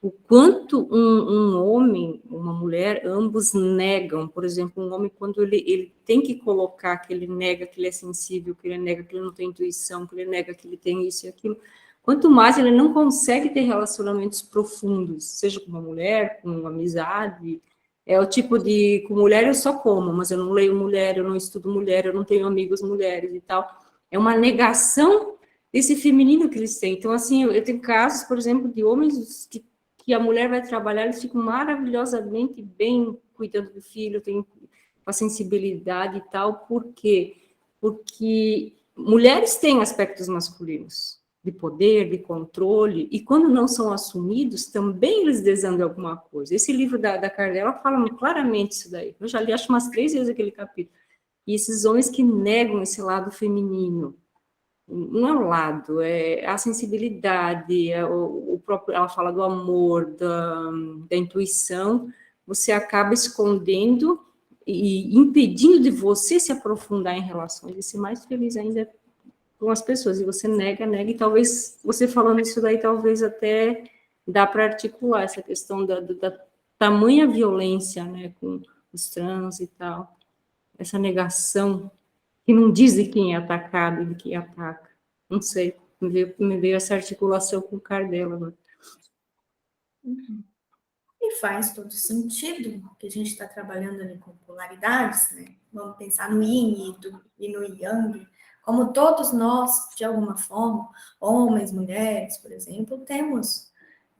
Speaker 2: O quanto um homem, uma mulher, ambos negam. Por exemplo, um homem, quando ele tem que colocar que ele nega que ele é sensível, que ele nega que ele não tem intuição, que ele nega que ele tem isso e aquilo, quanto mais ele não consegue ter relacionamentos profundos, seja com uma mulher, com uma amizade, é o tipo de, com mulher eu só como, mas eu não leio mulher, eu não estudo mulher, eu não tenho amigos mulheres e tal. É uma negação desse feminino que eles têm. Então, assim, eu tenho casos, por exemplo, de homens que a mulher vai trabalhar, eles ficam maravilhosamente bem cuidando do filho, tem uma sensibilidade e tal. Por quê? Porque mulheres têm aspectos masculinos, de poder, de controle, e quando não são assumidos, também eles desandam alguma coisa. Esse livro da Carla fala claramente isso daí. Eu já li, acho, umas 3 vezes aquele capítulo. E esses homens que negam esse lado feminino, não é o lado, é a sensibilidade, o próprio, ela fala do amor, da intuição, você acaba escondendo e impedindo de você se aprofundar em relações e ser mais feliz ainda com as pessoas, e você nega, e talvez, você falando isso daí, talvez até dá para articular essa questão da tamanha violência, né, com os trans e tal, essa negação que não diz de quem é atacado e de quem ataca. Não sei, me veio essa articulação com o Cardella. Né?
Speaker 1: E faz todo sentido, que a gente está trabalhando ali com polaridades, né? Vamos pensar no yin e no yang, como todos nós, de alguma forma, homens, mulheres, por exemplo, temos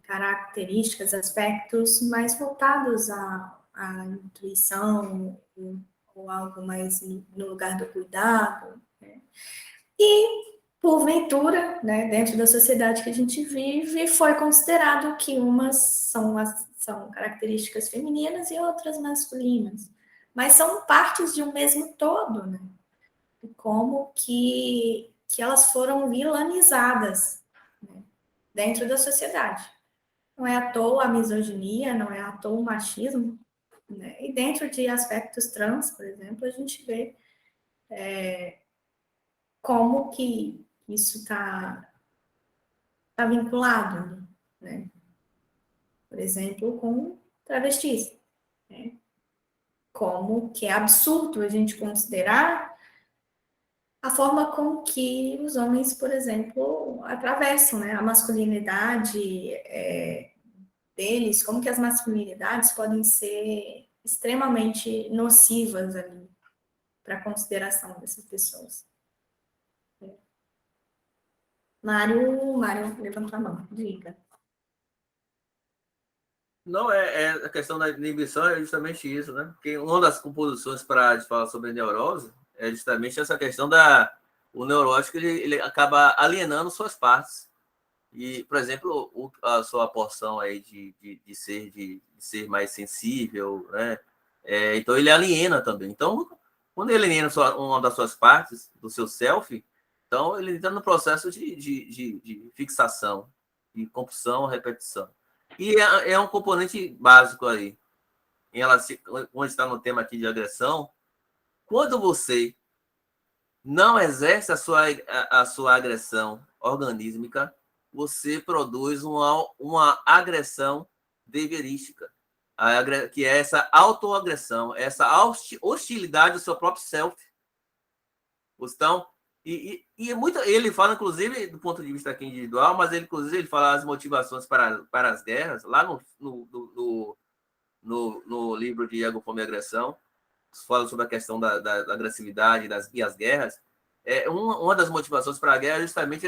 Speaker 1: características, aspectos mais voltados à intuição, ou algo mais no lugar do cuidado, né? E, porventura, né, dentro da sociedade que a gente vive, foi considerado que umas são características femininas e outras masculinas, mas são partes de um mesmo todo, né? E como que elas foram vilanizadas, né, dentro da sociedade. Não é à toa a misoginia, não é à toa o machismo, né? E dentro de aspectos trans, por exemplo, a gente vê como que isso está vinculado, né? Por exemplo, com travestis, né? Como que é absurdo a gente considerar a forma com que os homens, por exemplo, atravessam, né, a masculinidade deles, como que as masculinidades podem ser extremamente nocivas ali para a consideração dessas pessoas. Mário levantou a mão, diga.
Speaker 3: Não, a questão da inibição é justamente isso, né? Porque uma das composições para a gente falar sobre a neurose é justamente essa questão o neurótico, ele acaba alienando suas partes. E, por exemplo, a sua porção aí de ser mais sensível, né? Então, ele aliena também. Então, quando ele aliena uma das suas partes, do seu self, então ele está no processo de fixação, de compulsão, repetição. E é um componente básico aí. Onde está no tema aqui de agressão, quando você não exerce a sua agressão organísmica, você produz uma agressão deverística. que é essa autoagressão, essa hostilidade do seu próprio self. Então, muito, ele fala, inclusive, do ponto de vista aqui individual, mas ele, inclusive, ele fala as motivações para as guerras, lá no livro de Ego, Fome e Agressão, fala sobre a questão da agressividade e as guerras. Uma das motivações para a guerra é justamente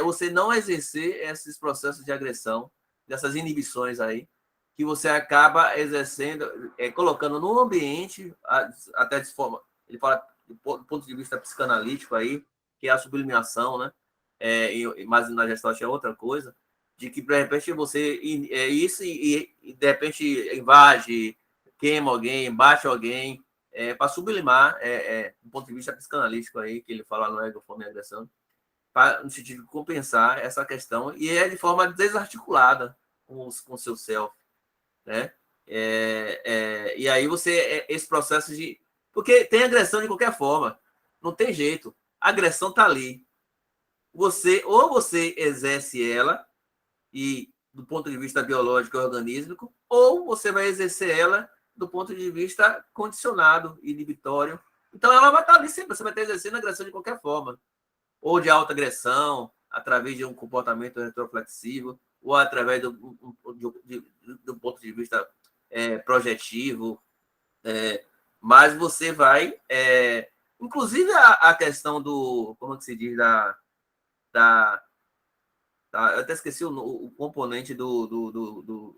Speaker 3: você não exercer esses processos de agressão, dessas inibições aí, que você acaba exercendo, colocando no ambiente, até de forma, ele fala do ponto de vista psicanalítico aí, que é a sublimação, né? Mas na Gestalt é outra coisa, de que de repente você isso e de repente invade, queima alguém, bate alguém, para sublimar, do ponto de vista psicanalítico aí, que ele fala no Ego, Fome e Agressão, no sentido de compensar essa questão, e de forma desarticulada com o seu self, né? E aí esse processo de... Porque tem agressão de qualquer forma, não tem jeito, a agressão está ali. Ou você exerce ela, e do ponto de vista biológico e organístico, ou você vai exercer ela do ponto de vista condicionado, inibitório. Então, ela vai estar ali sempre, você vai estar exercendo agressão de qualquer forma, ou de autoagressão, através de um comportamento retroflexivo, ou através do ponto de vista projetivo, mas você vai... inclusive, a questão do... Como que se diz? Eu até esqueci o componente do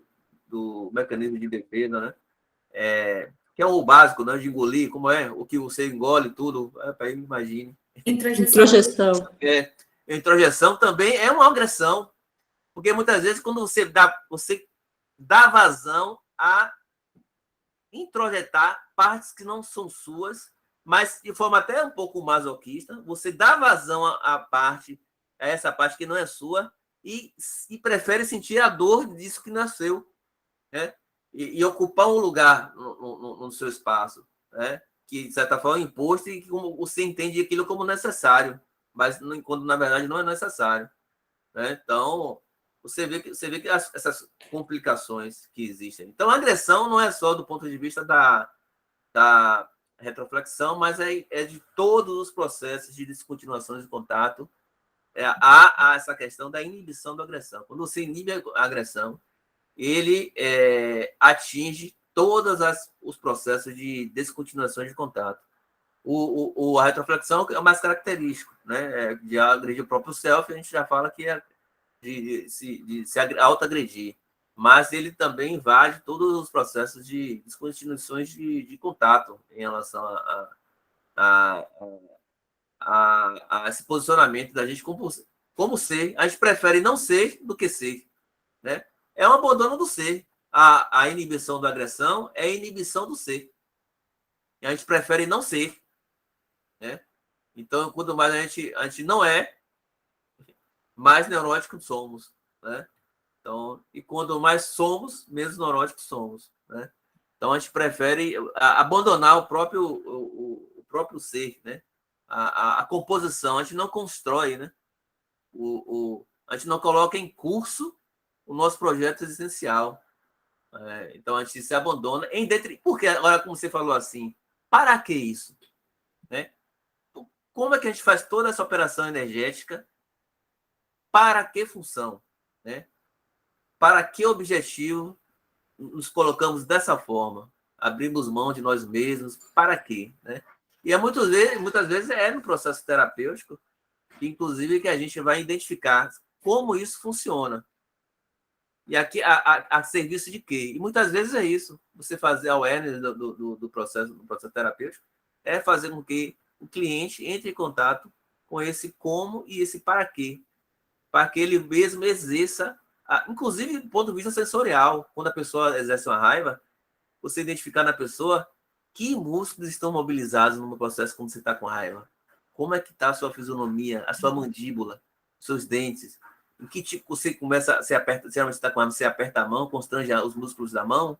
Speaker 3: mecanismo de defesa, né? Que é o básico, né? De engolir, como é? O que você engole tudo, para ele, imagine.
Speaker 2: Introjeição.
Speaker 3: Introjeção também é uma agressão, porque muitas vezes quando você dá vazão a introjetar partes que não são suas, mas de forma até um pouco masoquista, você dá vazão a essa parte que não é sua e prefere sentir a dor disso que nasceu, né? E ocupar um lugar no seu espaço, né? Que, de certa forma, é imposto e que você entende aquilo como necessário, mas quando, na verdade, não é necessário, né? Então, você vê que essas complicações que existem. Então, a agressão não é só do ponto de vista da retroflexão, mas é de todos os processos de descontinuação de contato. Há essa questão da inibição da agressão. Quando você inibe a agressão, ele atinge todos os processos de descontinuação de contato. A retroflexão é o mais característico, né? De agredir o próprio self, a gente já fala que é de se autoagredir. Mas ele também invade todos os processos de descontinuações de contato em relação a esse posicionamento da gente como ser. A gente prefere não ser do que ser, né? É um abandono do ser. A inibição da agressão é a inibição do ser. E a gente prefere não ser, né? Então, quanto mais a gente não é, mais neuróticos somos, né? Então, e quanto mais somos, menos neuróticos somos, né? Então, a gente prefere abandonar o próprio ser, né? A composição, a gente não constrói, né? A gente não coloca em curso o nosso projeto existencial. Então, a gente se abandona em detrimento. Porque, agora, como você falou assim, para que isso? Né? Como é que a gente faz toda essa operação energética? Para que função? Né? Para que objetivo nos colocamos dessa forma? Abrimos mão de nós mesmos, para quê? Né? E muitas vezes no processo terapêutico, inclusive, que a gente vai identificar como isso funciona. E aqui, a serviço de quê? E muitas vezes é isso. Você fazer a awareness do processo terapêutico é fazer com que o cliente entre em contato com esse como e esse para quê. Para que ele mesmo exerça, inclusive do ponto de vista sensorial. Quando a pessoa exerce uma raiva, você identificar na pessoa que músculos estão mobilizados no processo quando você está com raiva. Como é que está a sua fisionomia, a sua mandíbula, seus dentes. Em que tipo você começa, você aperta, geralmente está com a você aperta a mão, constrange os músculos da mão,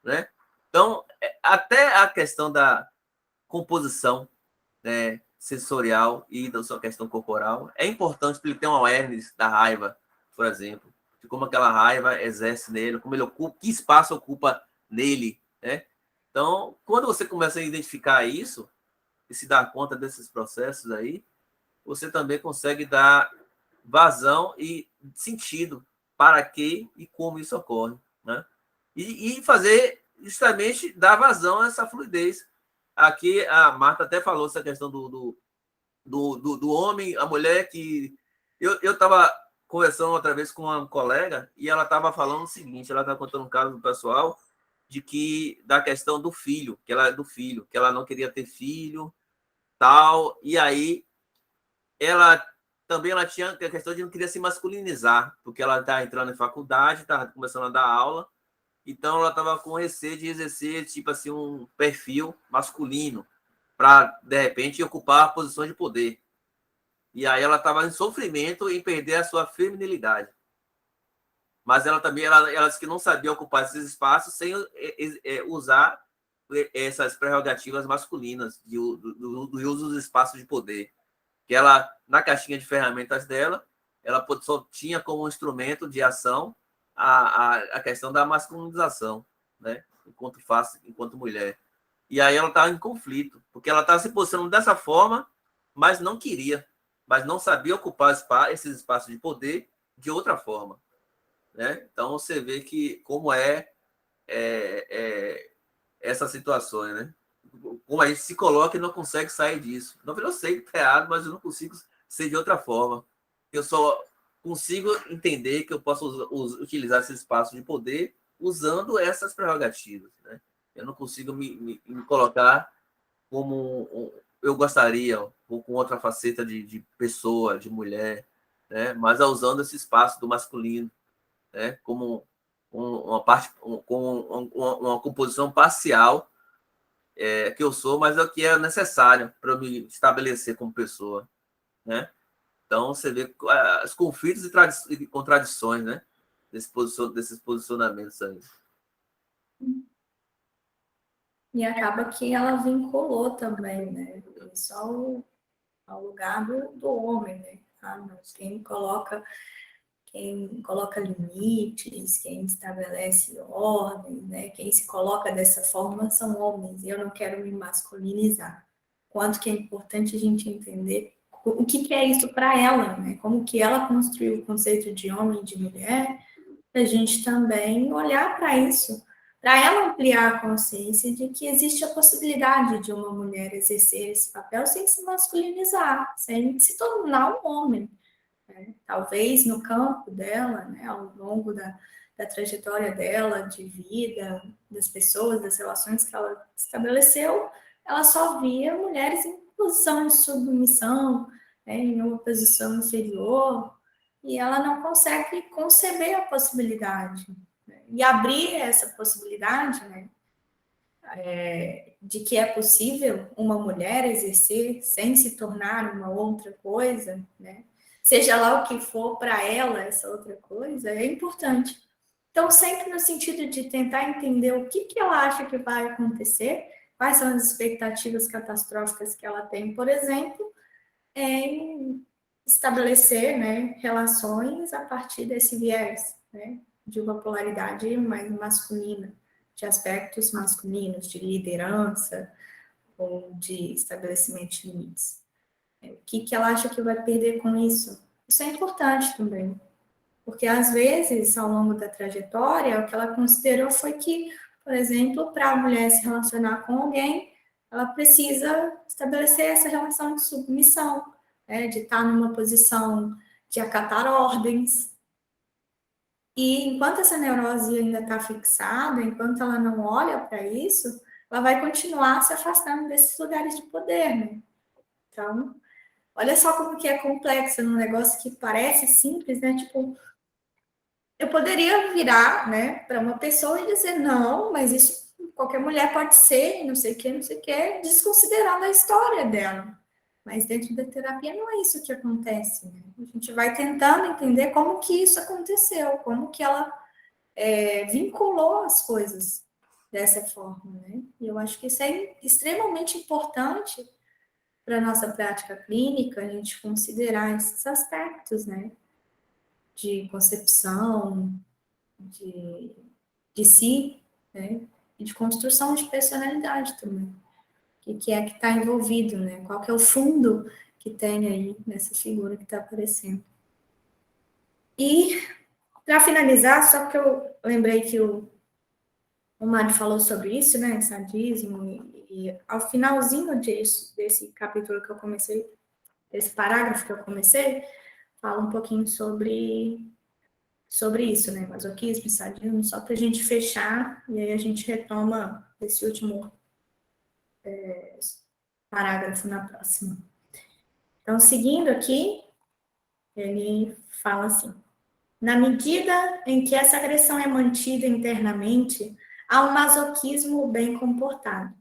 Speaker 3: né? Então, até a questão da composição, né, sensorial e da sua questão corporal é importante para ele ter uma awareness da raiva, por exemplo, de como aquela raiva exerce nele, como ele ocupa, que espaço ocupa nele, né? Então, quando você começa a identificar isso e se dar conta desses processos aí, você também consegue dar vazão e sentido para que e como isso ocorre, né? E fazer justamente dar vazão a essa fluidez. Aqui a Marta até falou essa questão do homem, a mulher que... Eu estava conversando outra vez com uma colega e ela estava falando o seguinte, ela estava contando um caso do pessoal de que da questão do filho, que ela não queria ter filho, tal, e aí ela também ela tinha a questão de não queria se masculinizar, porque ela está entrando em faculdade, está começando a dar aula, então ela estava com receio de exercer tipo assim um perfil masculino para de repente ocupar posições de poder. E aí ela estava em sofrimento em perder a sua feminilidade. Mas ela também ela disse que não sabia ocupar esses espaços sem usar essas prerrogativas masculinas do uso dos espaços de poder. Que ela, na caixinha de ferramentas dela, ela só tinha como instrumento de ação a questão da masculinização, né? Enquanto mulher. E aí ela estava em conflito, porque ela estava se posicionando dessa forma, mas não queria, mas não sabia ocupar esses espaços de poder de outra forma, né? Então você vê que como é essas situações, né? Como a gente se coloca e não consegue sair disso. Não, eu sei que é errado, mas eu não consigo ser de outra forma. Eu só consigo entender que eu posso utilizar esse espaço de poder usando essas prerrogativas, né? Eu não consigo me colocar como eu gostaria, ou com outra faceta de pessoa, de mulher, né? Mas usando esse espaço do masculino, né? Como uma parte, com uma composição parcial que eu sou, mas é o que é necessário para eu me estabelecer como pessoa, né? Então você vê os conflitos e contradições, né? Desses posicionamentos aí.
Speaker 1: E acaba que ela vinculou também, né? Isso ao lugar do homem, né? Ah, mas quem coloca limites, quem estabelece ordens, né? Quem se coloca dessa forma são homens, e eu não quero me masculinizar. Quanto que é importante a gente entender o que é isso para ela, né? Como que ela construiu o conceito de homem e de mulher, para a gente também olhar para isso, para ela ampliar a consciência de que existe a possibilidade de uma mulher exercer esse papel sem se masculinizar, sem se tornar um homem. Né? Talvez no campo dela, né, ao longo da trajetória dela, de vida, das pessoas, das relações que ela estabeleceu, ela só via mulheres em posição de submissão, né, em uma posição inferior, e ela não consegue conceber a possibilidade. Né? E abrir essa possibilidade, né, de que é possível uma mulher exercer sem se tornar uma outra coisa, né? Seja lá o que for para ela essa outra coisa, é importante. Então, sempre no sentido de tentar entender o que ela acha que vai acontecer, quais são as expectativas catastróficas que ela tem, por exemplo, em estabelecer, né, relações a partir desse viés, né, de uma polaridade mais masculina, de aspectos masculinos, de liderança ou de estabelecimento de limites. O que ela acha que vai perder com isso? Isso é importante também, porque às vezes, ao longo da trajetória, o que ela considerou foi que, por exemplo, para a mulher se relacionar com alguém, ela precisa estabelecer essa relação de submissão, né, de estar numa posição de acatar ordens. E enquanto essa neurose ainda está fixada, enquanto ela não olha para isso, ela vai continuar se afastando desses lugares de poder, né? Então, olha só como que é complexo num negócio que parece simples, né? Tipo, eu poderia virar, né, para uma pessoa e dizer, não, mas isso qualquer mulher pode ser, não sei o que, não sei o que, desconsiderando a história dela. Mas dentro da terapia não é isso que acontece, né? A gente vai tentando entender como que isso aconteceu, como que ela vinculou as coisas dessa forma, né? E eu acho que isso é extremamente importante para a nossa prática clínica, a gente considerar esses aspectos, né? de concepção de si, né? E de construção de personalidade também. O que é que está envolvido, né? Qual que é o fundo que tem aí nessa figura que está aparecendo. E, para finalizar, só que eu lembrei que o Mário falou sobre isso, né? Sadismo, e ao finalzinho desse capítulo que eu comecei, desse parágrafo que eu comecei, fala um pouquinho sobre isso, né? Masoquismo, sadismo, só para a gente fechar, e aí a gente retoma esse último parágrafo na próxima. Então, seguindo aqui, ele fala assim: na medida em que essa agressão é mantida internamente, há um masoquismo bem comportado.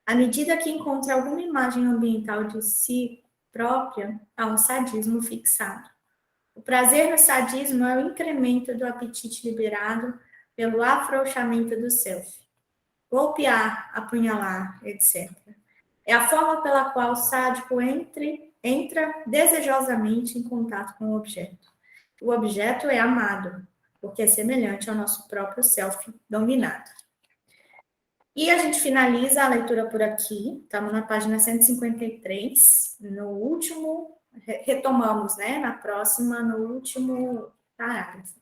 Speaker 1: À medida que encontra alguma imagem ambiental de si própria, há um sadismo fixado. O prazer no sadismo é o incremento do apetite liberado pelo afrouxamento do self. Golpear, apunhalar, etc. É a forma pela qual o sádico entra desejosamente em contato com o objeto. O objeto é amado, porque é semelhante ao nosso próprio self dominado. E a gente finaliza a leitura por aqui, estamos na página 153, no último, retomamos, né, na próxima, no último parágrafo.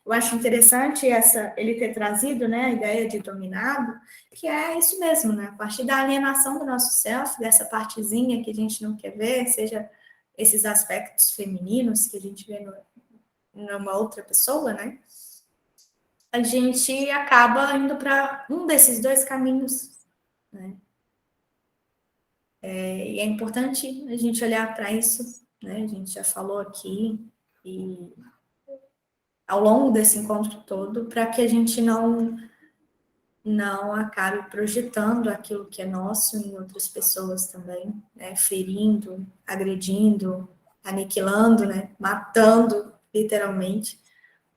Speaker 1: Eu acho interessante ele ter trazido, né, a ideia de dominado, que é isso mesmo, né, a partir da alienação do nosso self, dessa partezinha que a gente não quer ver, seja esses aspectos femininos que a gente vê numa outra pessoa, né, a gente acaba indo para um desses dois caminhos, né? E é importante a gente olhar para isso, né? A gente já falou aqui, e ao longo desse encontro todo, para que a gente não acabe projetando aquilo que é nosso em outras pessoas também, né? Ferindo, agredindo, aniquilando, né? Matando, literalmente,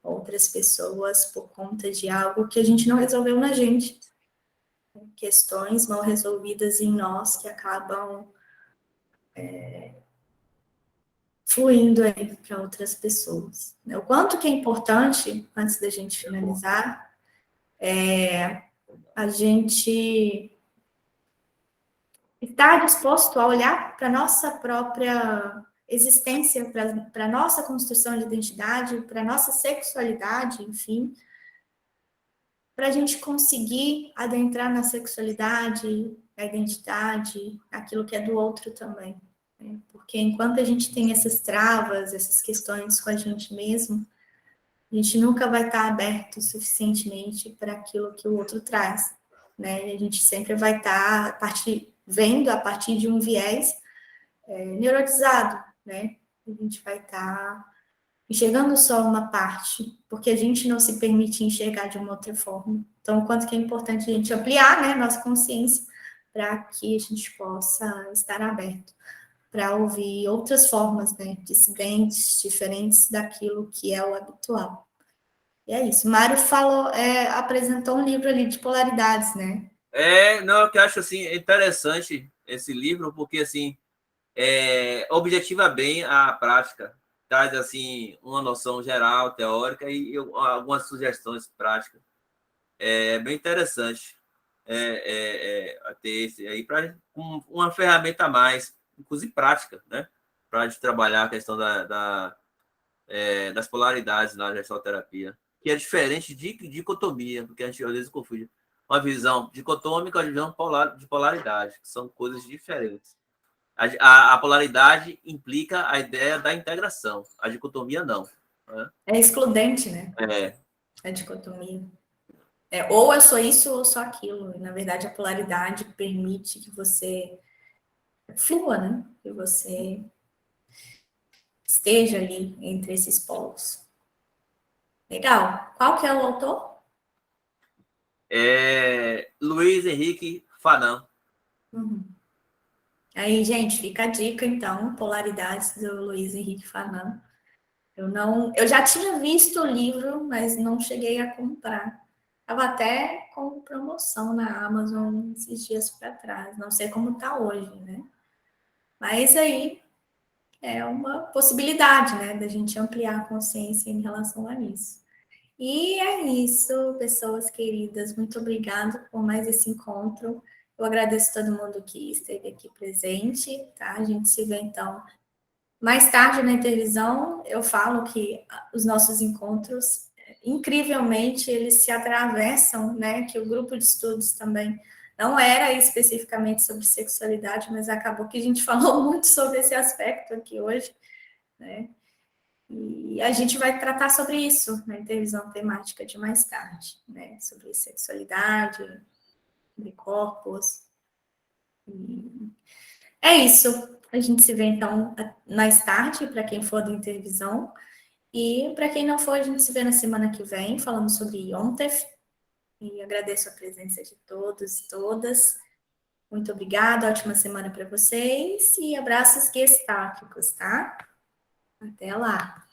Speaker 1: outras pessoas por conta de algo que a gente não resolveu na gente. Questões mal resolvidas em nós que acabam fluindo aí para outras pessoas. O quanto que é importante, antes da gente finalizar, a gente estar disposto a olhar para a nossa própria existência, para a nossa construção de identidade, para a nossa sexualidade, enfim, para a gente conseguir adentrar na sexualidade, a identidade, aquilo que é do outro também. Né? Porque enquanto a gente tem essas travas, essas questões com a gente mesmo, a gente nunca vai estar aberto suficientemente para aquilo que o outro traz. Né? A gente sempre vai estar vendo a partir de um viés neurotizado. Né? A gente vai estar enxergando só uma parte, porque a gente não se permite enxergar de uma outra forma. Então, o quanto que é importante a gente ampliar, né, nossa consciência para que a gente possa estar aberto para ouvir outras formas, né, dissidentes, diferentes daquilo que é o habitual. E é isso. Mário apresentou um livro ali de polaridades, né?
Speaker 3: Não, eu acho assim interessante esse livro, porque assim objetiva bem a prática, traz assim uma noção geral, teórica e algumas sugestões práticas. É bem interessante ter esse aí para uma ferramenta a mais, inclusive prática, né? Para a gente trabalhar a questão das polaridades na gestalterapia, que é diferente de dicotomia, porque a gente às vezes confunde uma visão dicotômica e uma visão de polaridade, que são coisas diferentes. A polaridade implica a ideia da integração, a dicotomia não. Né?
Speaker 1: É excludente, né? A dicotomia. Ou eu sou isso ou sou aquilo. E, na verdade, a polaridade permite que você flua, né? Que você esteja ali entre esses polos. Legal. Qual que é o autor?
Speaker 3: Luiz Henrique Fanon.
Speaker 1: Uhum. Aí, gente, fica a dica, então, Polaridades, do Luiz Henrique Fanon. Eu já tinha visto o livro, mas não cheguei a comprar. Estava até com promoção na Amazon esses dias para trás. Não sei como está hoje, né? Mas aí, é uma possibilidade, né, da gente ampliar a consciência em relação a isso. E é isso, pessoas queridas, muito obrigada por mais esse encontro. Eu agradeço todo mundo que esteve aqui presente, tá? A gente se vê, então, mais tarde na televisão. Eu falo que os nossos encontros, incrivelmente, eles se atravessam, né? Que o grupo de estudos também não era especificamente sobre sexualidade, mas acabou que a gente falou muito sobre esse aspecto aqui hoje, né? E a gente vai tratar sobre isso na televisão temática de mais tarde, né? Sobre sexualidade, sobre corpos. E é isso. A gente se vê, então, mais tarde, para quem for da televisão. E para quem não for, a gente se vê na semana que vem, falando sobre Yontef. E agradeço a presença de todos e todas. Muito obrigada, ótima semana para vocês. E abraços gestáticos, tá? Até lá.